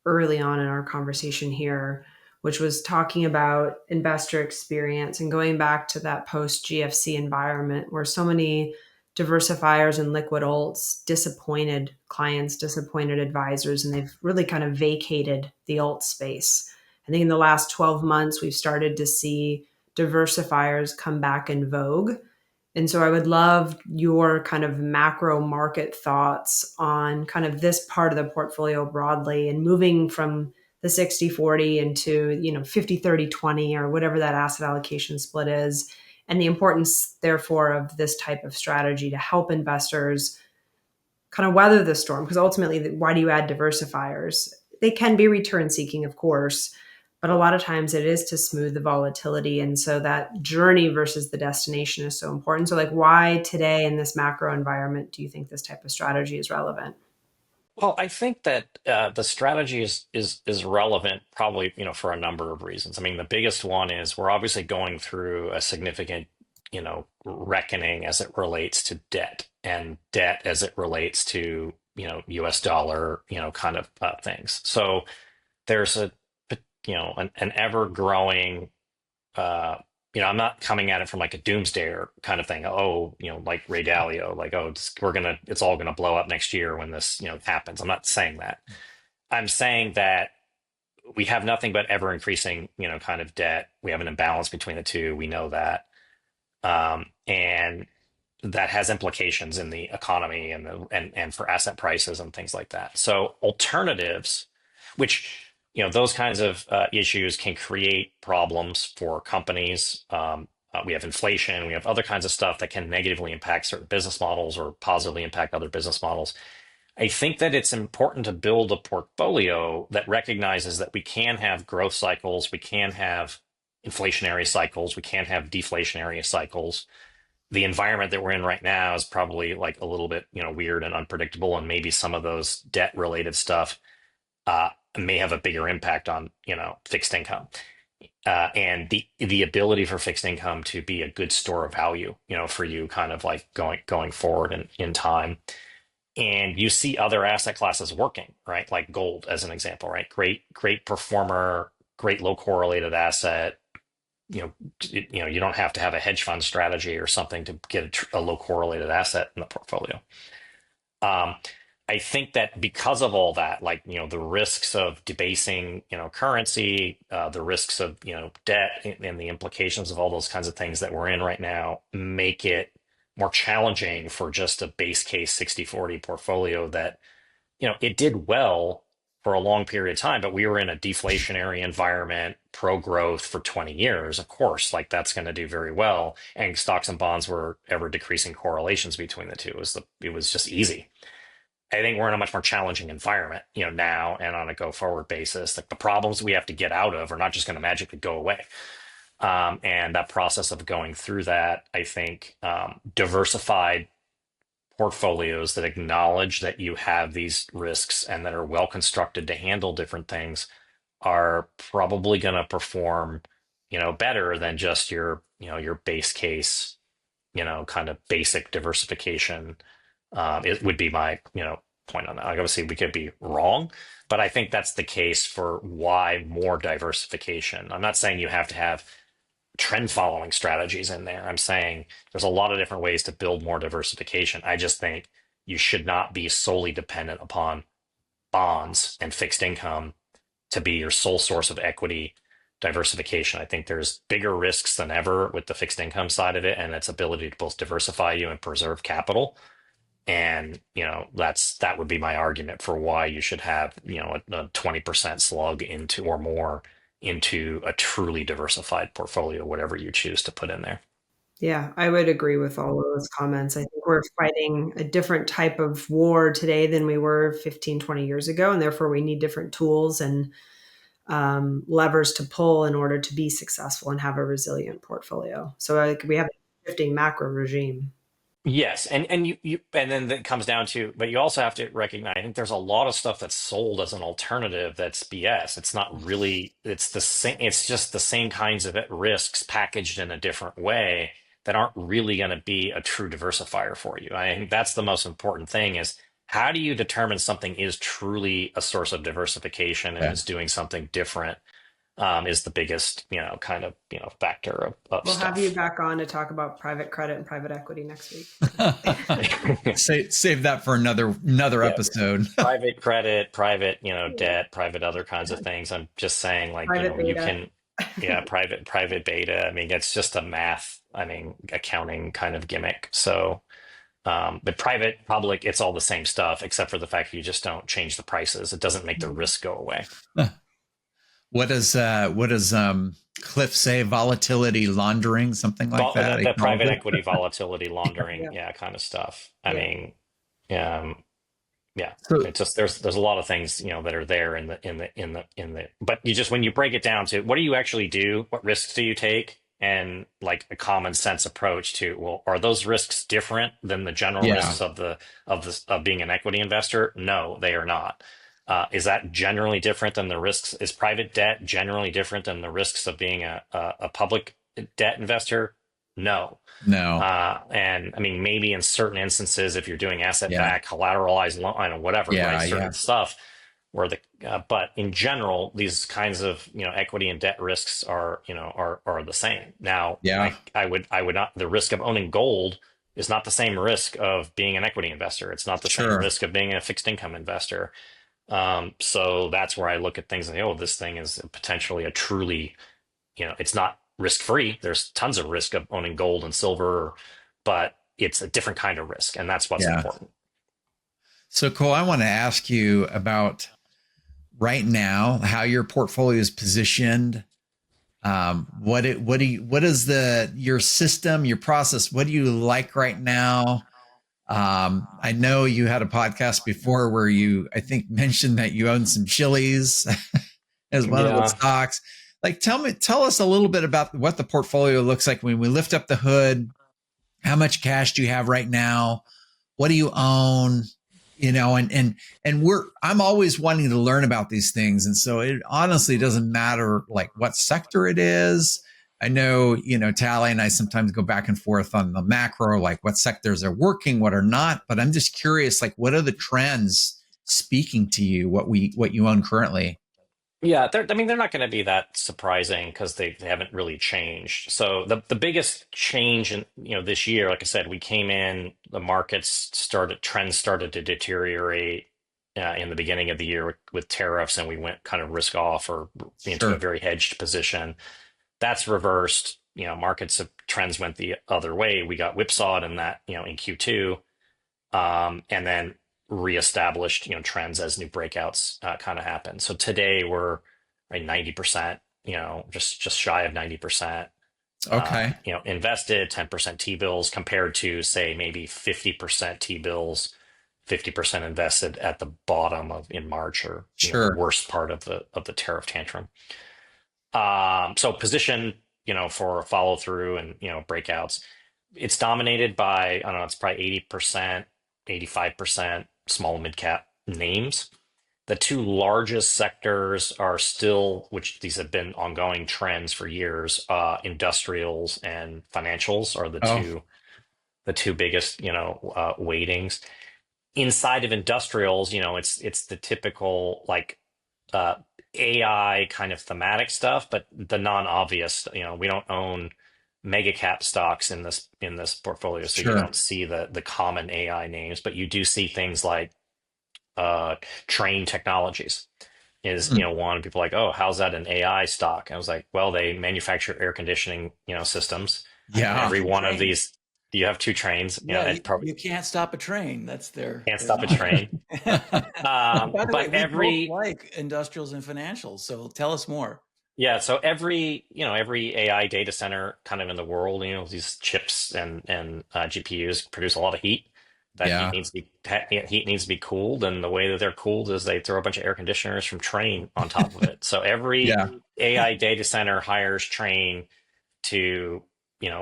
early on in our conversation here, which was talking about investor experience and going back to that post GFC environment where so many diversifiers and liquid alts disappointed clients, disappointed advisors, and they've really kind of vacated the alt space. I think in the last 12 months, we've started to see diversifiers come back in vogue. And so I would love your kind of macro market thoughts on kind of this part of the portfolio broadly, and moving from the 60-40 into, 50-30-20 or whatever that asset allocation split is, and the importance, therefore, of this type of strategy to help investors kind of weather the storm. Because ultimately, why do you add diversifiers? They can be return seeking, of course, but a lot of times it is to smooth the volatility. And so that journey versus the destination is so important. So, like, why today in this macro environment do you think this type of strategy is relevant? Well, I think that the strategy is relevant, probably, for a number of reasons. I mean, the biggest one is we're obviously going through a significant, reckoning as it relates to debt, and debt as it relates to, US dollar, kind of things. So there's an ever growing, I'm not coming at it from like a doomsday kind of thing. Oh, like Ray Dalio, like, oh, it's all gonna blow up next year when this, happens. I'm not saying that. I'm saying that we have nothing but ever increasing, kind of debt. We have an imbalance between the two. We know that, and that has implications in the economy and and for asset prices and things like that. So alternatives, which those kinds of issues can create problems for companies. We have inflation, we have other kinds of stuff that can negatively impact certain business models or positively impact other business models. I think that it's important to build a portfolio that recognizes that we can have growth cycles, we can have inflationary cycles, we can have deflationary cycles. The environment that we're in right now is probably like a little bit, weird and unpredictable, and maybe some of those debt related stuff may have a bigger impact on, fixed income, and the ability for fixed income to be a good store of value, for you, kind of like going forward in time. And you see other asset classes working, right? Like gold, as an example, right? Great performer, great low correlated asset. You don't have to have a hedge fund strategy or something to get a low correlated asset in the portfolio. I think that because of all that, like, the risks of debasing, currency, the risks of, debt, and the implications of all those kinds of things that we're in right now make it more challenging for just a base case 60-40 portfolio that, it did well for a long period of time, but we were in a deflationary environment, pro growth for 20 years. Of course, like, that's going to do very well. And stocks and bonds were ever decreasing correlations between the two. It was just easy. I think we're in a much more challenging environment, now and on a go forward basis. Like, the problems we have to get out of are not just going to magically go away. And that process of going through that, I think, diversified portfolios that acknowledge that you have these risks and that are well constructed to handle different things are probably going to perform, better than just your base case, kind of basic diversification. It would be my, point on that. Like, obviously, we could be wrong, but I think that's the case for why more diversification. I'm not saying you have to have trend following strategies in there. I'm saying there's a lot of different ways to build more diversification. I just think you should not be solely dependent upon bonds and fixed income to be your sole source of equity diversification. I think there's bigger risks than ever with the fixed income side of it and its ability to both diversify you and preserve capital. And, that would be my argument for why you should have, a 20% slug into or more into a truly diversified portfolio, whatever you choose to put in there. Yeah, I would agree with all of those comments. I think we're fighting a different type of war today than we were 15, 20 years ago, and therefore we need different tools. And levers to pull in order to be successful and have a resilient portfolio. So like we have a shifting macro regime. Yes, and you and then it comes down to, but you also have to recognize, I think there's a lot of stuff that's sold as an alternative that's BS. It's not really, it's the same, it's just the same kinds of risks packaged in a different way that aren't really going to be a true diversifier for you. I think that's the most important thing is how do you determine something is truly a source of diversification and is doing something different, is the biggest, kind of, factor of We'll stuff. have you back on to talk about private credit and private equity next week. Save that for another episode. Private credit, private, debt, private other kinds of things. I'm just saying, like, Private you beta. can, private beta. I mean, it's just a math, accounting kind of gimmick. So, but private, public, it's all the same stuff, except for the fact that you just don't change the prices. It doesn't make the risk go away. What does Cliff say? Volatility laundering, something like that. The private equity volatility laundering, kind of stuff. I mean, so, it's just there's a lot of things that are there in the. But you just, when you break it down to what do you actually do, what risks do you take, and like a common sense approach to, well, are those risks different than the general risks of being an equity investor? No, they are not. Is that generally different than the risks? Is private debt generally different than the risks of being a public debt investor? No. And I mean, maybe in certain instances, if you're doing asset-backed, collateralized loan, whatever, right? Certain stuff where but in general, these kinds of, equity and debt risks are the same. Now, I would not, the risk of owning gold is not the same risk of being an equity investor. It's not the same risk of being a fixed income investor. So that's where I look at things and say, this thing is potentially a truly, it's not risk-free. There's tons of risk of owning gold and silver, but it's a different kind of risk. And that's what's important. So Cole, I want to ask you about right now, how your portfolio is positioned. What is your system, your process? What do you like right now? I know you had a podcast before where you, I think, mentioned that you own some Chili's as one of the stocks. Like, tell us a little bit about what the portfolio looks like when we lift up the hood. How much cash do you have right now? What do you own? I'm always wanting to learn about these things. And so it honestly doesn't matter like what sector it is. I know, Tally and I sometimes go back and forth on the macro, like what sectors are working, what are not. But I'm just curious, like, what are the trends speaking to you, what you own currently? Yeah, they're not going to be that surprising because they haven't really changed. So the biggest change in this year, like I said, we came in, the trends started to deteriorate in the beginning of the year with tariffs, and we went kind of risk off or into a very hedged position. That's reversed. Trends went the other way. We got whipsawed in that in Q2, and then reestablished trends as new breakouts kind of happen. So today we're 90%, just shy of 90%. Okay. Invested 10% T-bills compared to say maybe 50% T-bills, 50% invested at the bottom in March or the worst part of the tariff tantrum. So position, for follow through and breakouts, it's dominated by, I don't know, it's probably 80%, 85% small and mid cap names. The two largest sectors are still, which these have been ongoing trends for years, industrials and financials are the two biggest, weightings. Inside of industrials, it's the typical like AI kind of thematic stuff, but the non-obvious, we don't own mega cap stocks in this portfolio, so you don't see the common AI names, but you do see things like Train Technologies is one. People are like, oh, how's that an AI stock? I was like, well, they manufacture air conditioning systems. Every one of these. Do you have two trains? You can't stop a train. That's can't stop a train. By the way, we both like industrials and financials. So tell us more. Yeah, so every AI data center kind of in the world, these chips and GPUs produce a lot of heat. that Yeah. heat needs to be cooled, and the way that they're cooled is they throw a bunch of air conditioners from Train on top of it. So every Yeah. AI data center hires Train to,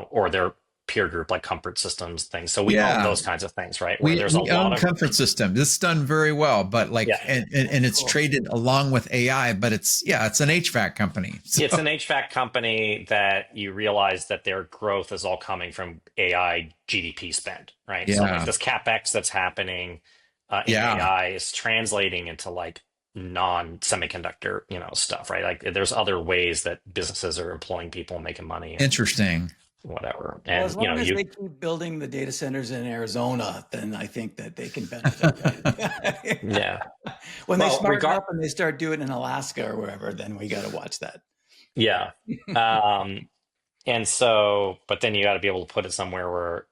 or their peer group like Comfort Systems things. So we own those kinds of things, right? Where there's a We lot own of Comfort Systems. It's done very well, but and it's cool. traded along with AI, but it's an HVAC company. So. It's an HVAC company that you realize that their growth is all coming from AI GDP spend, right? Yeah. So like this CapEx that's happening in AI is translating into like non-semiconductor, stuff, right? Like there's other ways that businesses are employing people and making money. Interesting. Whatever. Well, And as long as they keep building the data centers in Arizona, then I think that they can benefit. Right? Yeah. When they smarten up and they start doing it in Alaska or wherever, then we got to watch that. Yeah. And so, but then you got to be able to put it somewhere where,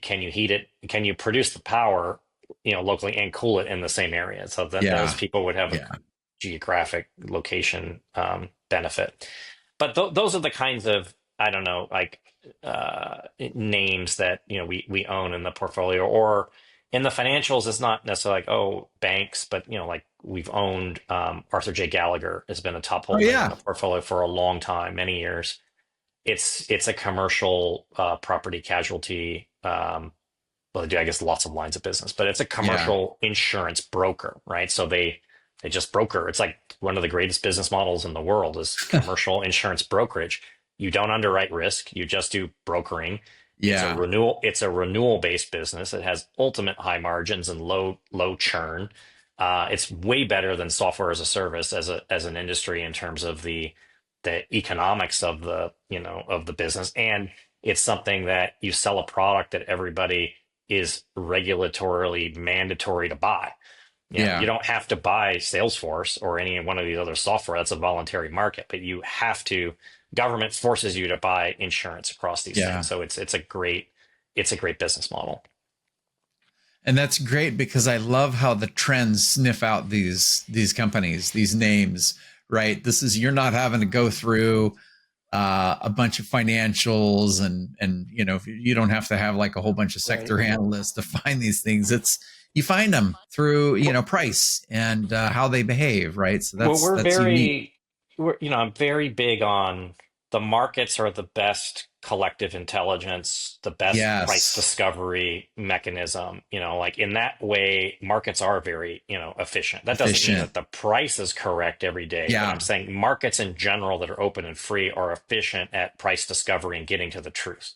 can you heat it? Can you produce the power, locally and cool it in the same area? So that those people would have a geographic location benefit. But those are the kinds of, I don't know, like names that we own in the portfolio, or in the financials. It's not necessarily like banks, but like we've owned Arthur J. Gallagher has been a top holder in the portfolio for a long time, many years. It's a commercial property casualty. Well, they do, I guess, lots of lines of business, but it's a commercial insurance broker, right? So they just broker. It's like one of the greatest business models in the world is commercial insurance brokerage. You don't underwrite risk. You just do brokering. Yeah. It's a renewal based business. It has ultimate high margins and low churn. It's way better than software as a service as an industry in terms of the economics of the of the business. And it's something that you sell a product that everybody is regulatorily mandatory to buy. You don't have to buy Salesforce or any one of these other software. That's a voluntary market, but you have to. Government forces you to buy insurance across these things. So it's a great business model. And that's great because I love how the trends sniff out these companies, these names, right? You're not having to go through a bunch of financials and you don't have to have like a whole bunch of sector analysts to find these things. You find them through, price and how they behave, right? So that's unique. I'm very big on the markets are the best collective intelligence, the best price discovery mechanism. Like in that way, markets are very, efficient. That doesn't mean that the price is correct every day. But I'm saying markets in general that are open and free are efficient at price discovery and getting to the truth.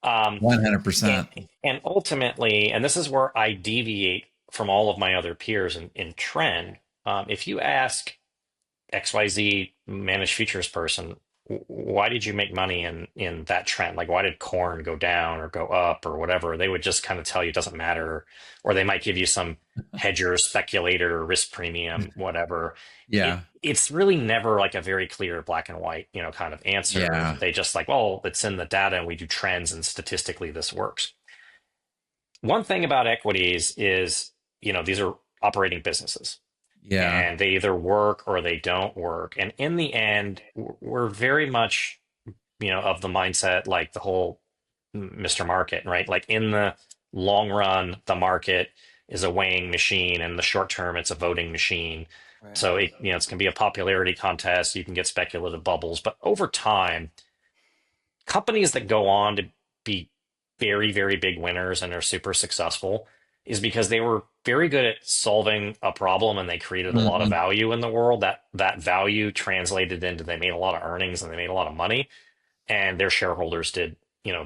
100%. And ultimately, and this is where I deviate from all of my other peers in trend. If you ask XYZ managed futures person, why did you make money in that trend? Like, why did corn go down or go up or whatever? They would just kind of tell you it doesn't matter, or they might give you some hedger, speculator, risk premium, whatever. It's really never like a very clear black and white, kind of answer. They just like, well, it's in the data and we do trends and statistically this works. One thing about equities is, these are operating businesses. And they either work or they don't work. And in the end, we're very much, of the mindset, like the whole Mr. Market, right? Like in the long run, the market is a weighing machine, and in the short term, it's a voting machine. Right. So it's going to be a popularity contest. You can get speculative bubbles, but over time, companies that go on to be very, very big winners and are super successful is because they were very good at solving a problem and they created a lot of value in the world. That value translated into they made a lot of earnings and they made a lot of money, and their shareholders did,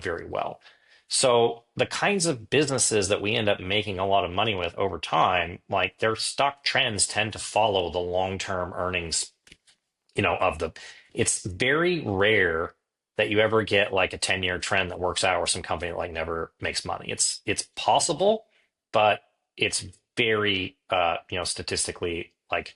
very well. So the kinds of businesses that we end up making a lot of money with over time, like their stock trends tend to follow the long-term earnings, it's very rare that you ever get like a 10-year trend that works out or some company like never makes money. It's possible, but it's very, statistically like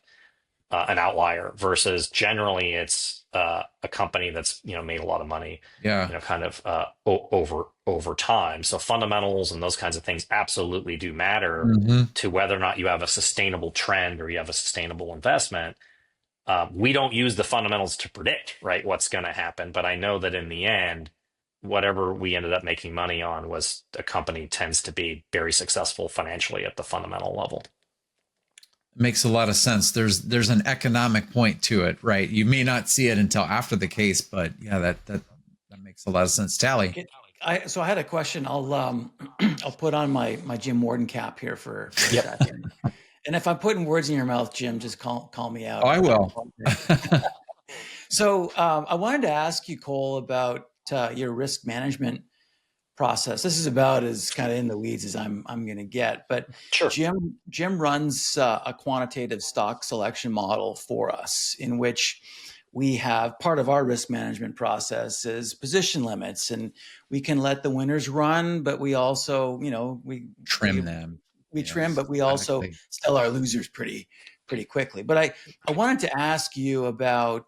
an outlier versus generally it's a company that's, made a lot of money, kind of over time. So fundamentals and those kinds of things absolutely do matter to whether or not you have a sustainable trend or you have a sustainable investment. We don't use the fundamentals to predict, right, what's going to happen. But I know that in the end, whatever we ended up making money on was a company tends to be very successful financially at the fundamental level. Makes a lot of sense. There's an economic point to it, right? You may not see it until after the case, but yeah, that makes a lot of sense. Tally. So I had a question. I'll put on my Jim Warden cap here for a second. And if I'm putting words in your mouth, Jim, just call me out. Oh, I will. So I wanted to ask you, Cole, about your risk management process. This is about as kind of in the weeds as I'm going to get. But sure. Jim runs a quantitative stock selection model for us, in which we have part of our risk management process is position limits, and we can let the winners run, but we also, we trim them. We trim, but we also sell our losers pretty quickly. But I wanted to ask you about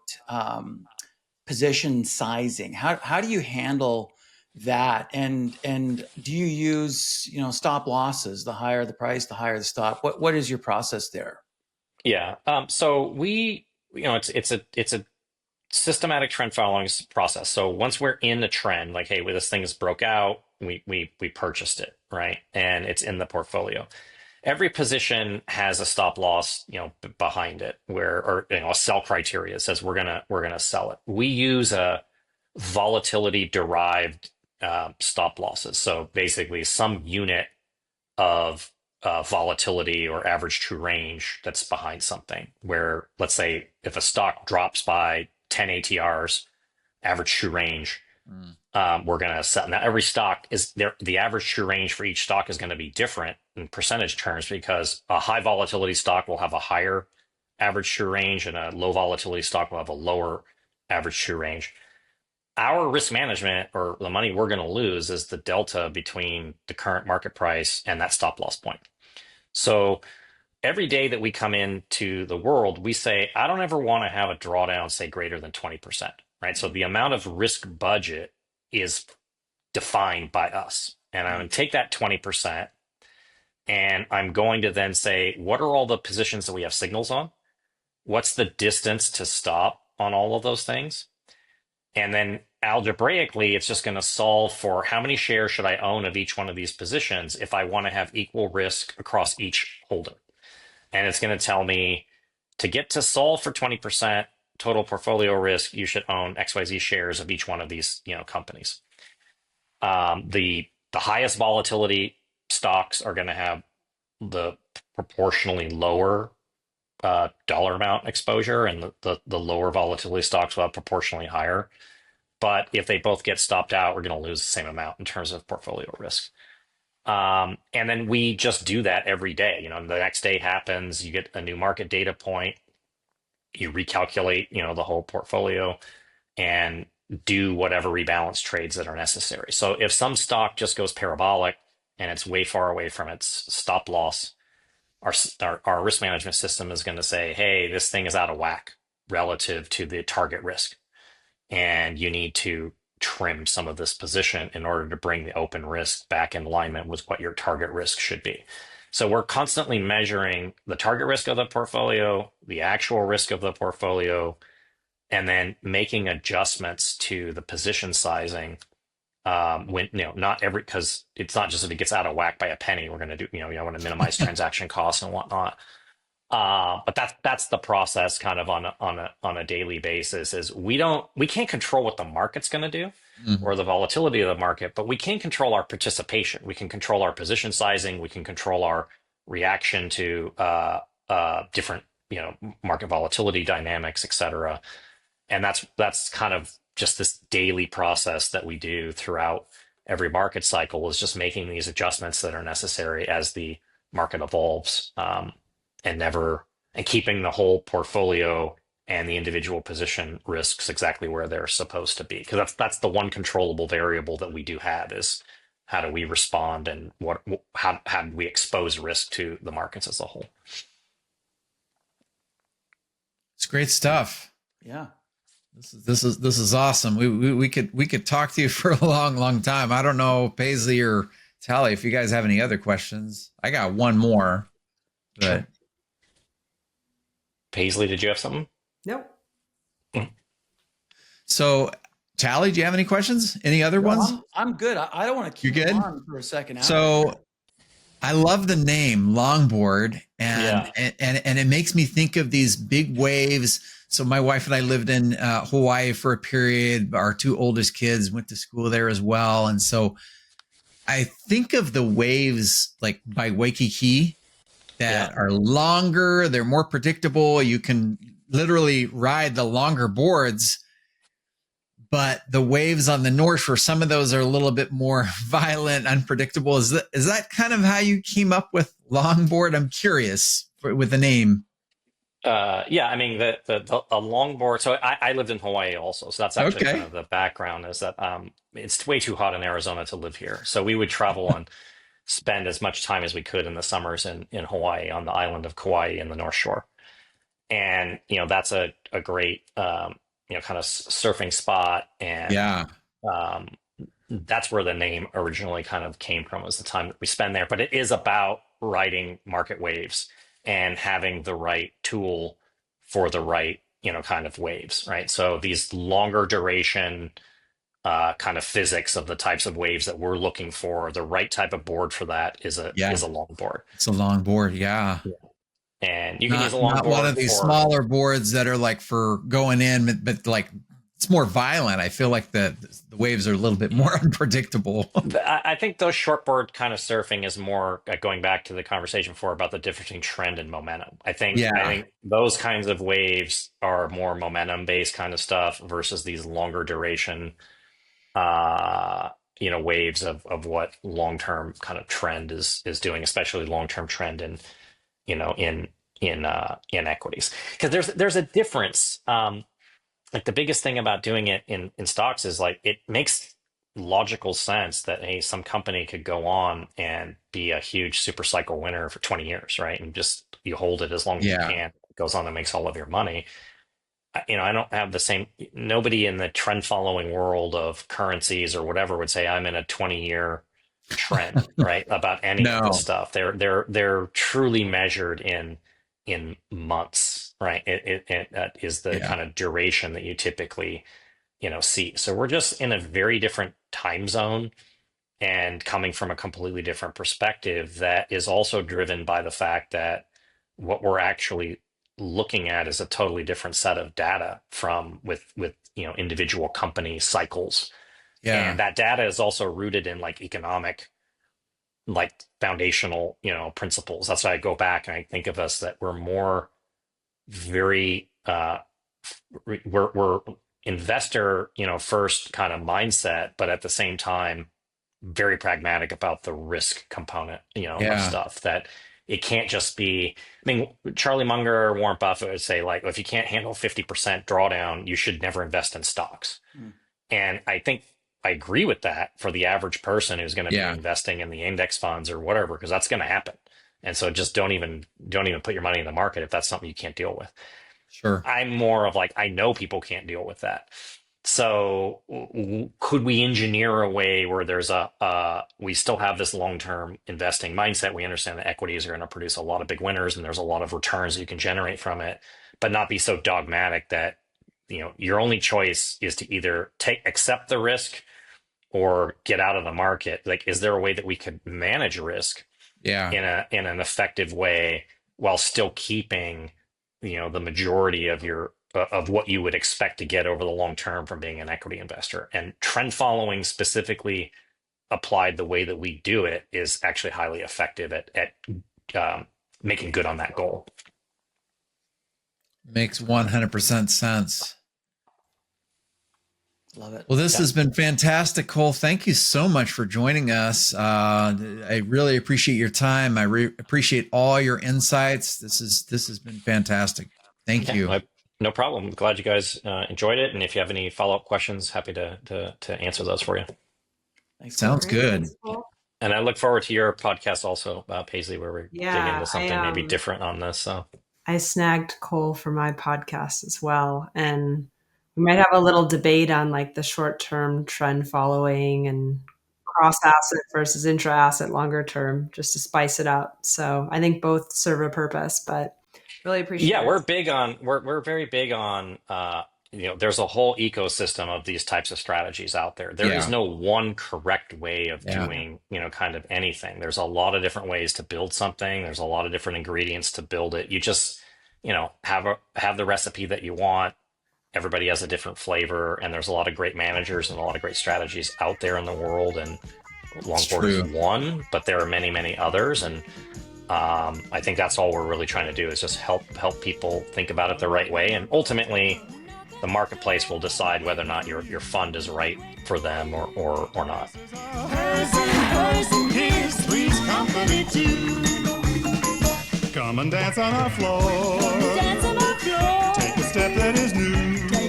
position sizing. How do you handle that? And do you use, stop losses? The higher the price, the higher the stop. What is your process there? Yeah. So we, it's a systematic trend following process. So once we're in the trend, like, hey, this thing is broke out, we purchased it, right? And it's in the portfolio. Every position has a stop loss, behind it, or a sell criteria says we're gonna sell it. We use a volatility derived stop losses. So basically, some unit of volatility or average true range that's behind something. Where, let's say, if a stock drops by 10 ATRs, average true range, we're going to set. Now, every stock is there. The average true range for each stock is going to be different in percentage terms, because a high volatility stock will have a higher average true range and a low volatility stock will have a lower average true range. Our risk management, or the money we're going to lose, is the delta between the current market price and that stop loss point. So every day that we come into the world, we say, I don't ever want to have a drawdown, say, greater than 20%, right? So the amount of risk budget is defined by us. And I'm going to take that 20%, and I'm going to then say, what are all the positions that we have signals on? What's the distance to stop on all of those things? And then algebraically, it's just going to solve for how many shares should I own of each one of these positions if I want to have equal risk across each holder. And it's going to tell me, to get to solve for 20% total portfolio risk, you should own XYZ shares of each one of these, companies. The highest volatility stocks are going to have the proportionally lower dollar amount exposure, and the lower volatility stocks will have proportionally higher. But if they both get stopped out, we're going to lose the same amount in terms of portfolio risk. And then we just do that every day. The next day happens, you get a new market data point, you recalculate, the whole portfolio, and do whatever rebalance trades that are necessary. So if some stock just goes parabolic and it's way far away from its stop loss, our risk management system is going to say, hey, this thing is out of whack relative to the target risk, and you need to trim some of this position in order to bring the open risk back in alignment with what your target risk should be. So we're constantly measuring the target risk of the portfolio, the actual risk of the portfolio, and then making adjustments to the position sizing when, not every, because it's not just if it gets out of whack by a penny, we're going to do, you want to minimize transaction costs and whatnot. But that's the process kind of on a daily basis. Is we can't control what the market's going to do or the volatility of the market, but we can control our participation. We can control our position sizing. We can control our reaction to different market volatility dynamics, et cetera. And that's kind of just this daily process that we do throughout every market cycle, is just making these adjustments that are necessary as the market evolves. And keeping the whole portfolio and the individual position risks exactly where they're supposed to be. Because that's the one controllable variable that we do have, is how do we respond, and how do we expose risk to the markets as a whole. It's great stuff. Yeah. This is awesome. We could talk to you for a long time. I don't know, Paisley or Tally, if you guys have any other questions. I got one more. But sure. Paisley, did you have something? Nope. So Tally, do you have any questions? Any other ones? I'm good. I don't want to keep good? on for a second. So I love the name Longboard, and it makes me think of these big waves. So my wife and I lived in Hawaii for a period. Our two oldest kids went to school there as well. And so I think of the waves like by Waikiki that are longer, they're more predictable. You can literally ride the longer boards, but the waves on the North Shore, some of those are a little bit more violent, unpredictable. Is that kind of how you came up with Longboard? I'm curious with the name. Yeah, I mean the longboard. So I lived in Hawaii also, so that's actually kind of the background. Is that it's way too hot in Arizona to live here, so we would travel and spend as much time as we could in the summers in Hawaii on the island of Kauai in the North Shore, and that's a great kind of surfing spot, and that's where the name originally kind of came from, was the time that we spend there. But it is about riding market waves and having the right tool for the right, kind of waves, right? So these longer duration kind of physics of the types of waves that we're looking for, the right type of board for that is a longboard. It's a longboard, yeah. And you can use a longboard. Not one of these smaller boards that are like for going in, but like it's more violent. I feel like the waves are a little bit more unpredictable. I think those shortboard kind of surfing is more going back to the conversation before about the difference between trend and momentum. I think those kinds of waves are more momentum based kind of stuff versus these longer duration, waves of what long term kind of trend is doing, especially long term trend in equities, because there's a difference. Like the biggest thing about doing it in stocks is like it makes logical sense that some company could go on and be a huge super cycle winner for 20 years, right? And just you hold it as long as you can. It goes on and makes all of your money. I don't have the same. Nobody in the trend following world of currencies or whatever would say I'm in a 20-year trend, right? About any of this stuff. They're truly measured in months, right? It is the kind of duration that you typically see. So we're just in a very different time zone and coming from a completely different perspective that is also driven by the fact that what we're actually looking at is a totally different set of data with individual company cycles. And that data is also rooted in like economic, like foundational, principles. That's why I go back and I think of us that we're more very we're investor, first kind of mindset, but at the same time very pragmatic about the risk component, of stuff. That it can't just be, I mean, Charlie Munger or Warren Buffett would say, like, if you can't handle 50% drawdown, you should never invest in stocks. And I think I agree with that for the average person who's going to be investing in the index funds or whatever, because that's going to happen. And so just don't even put your money in the market if that's something you can't deal with. Sure. I'm more of like, I know people can't deal with that. So could we engineer a way where there's we still have this long-term investing mindset? We understand that equities are going to produce a lot of big winners and there's a lot of returns that you can generate from it, but not be so dogmatic that, your only choice is to either accept the risk or get out of the market. Like, is there a way that we could manage risk in an effective way while still keeping, the majority of of what you would expect to get over the long term from being an equity investor? And trend following specifically applied the way that we do it is actually highly effective at making good on that goal. Makes 100% sense. Love it. Well, this has been fantastic, Cole. Thank you so much for joining us. I really appreciate your time. I appreciate all your insights. This has been fantastic. Thank you. No problem. I'm glad you guys enjoyed it. And if you have any follow-up questions, happy to answer those for you. Thanks. Sounds good. And I look forward to your podcast also, Paisley, where we dig into something maybe different on this. So I snagged Cole for my podcast as well. And we might have a little debate on like the short-term trend following and cross-asset versus intra-asset longer term, just to spice it up. So I think both serve a purpose, but really appreciate it. We're very big on there's a whole ecosystem of these types of strategies out there. There is no one correct way of doing, kind of anything. There's a lot of different ways to build something. There's a lot of different ingredients to build it. You just, have the recipe that you want. Everybody has a different flavor, and there's a lot of great managers and a lot of great strategies out there in the world. And Longboard is one, but there are many, many others. And I think that's all we're really trying to do is just help people think about it the right way. And ultimately, the marketplace will decide whether or not your fund is right for them or not. Come and dance on our floor. Take a step that is new.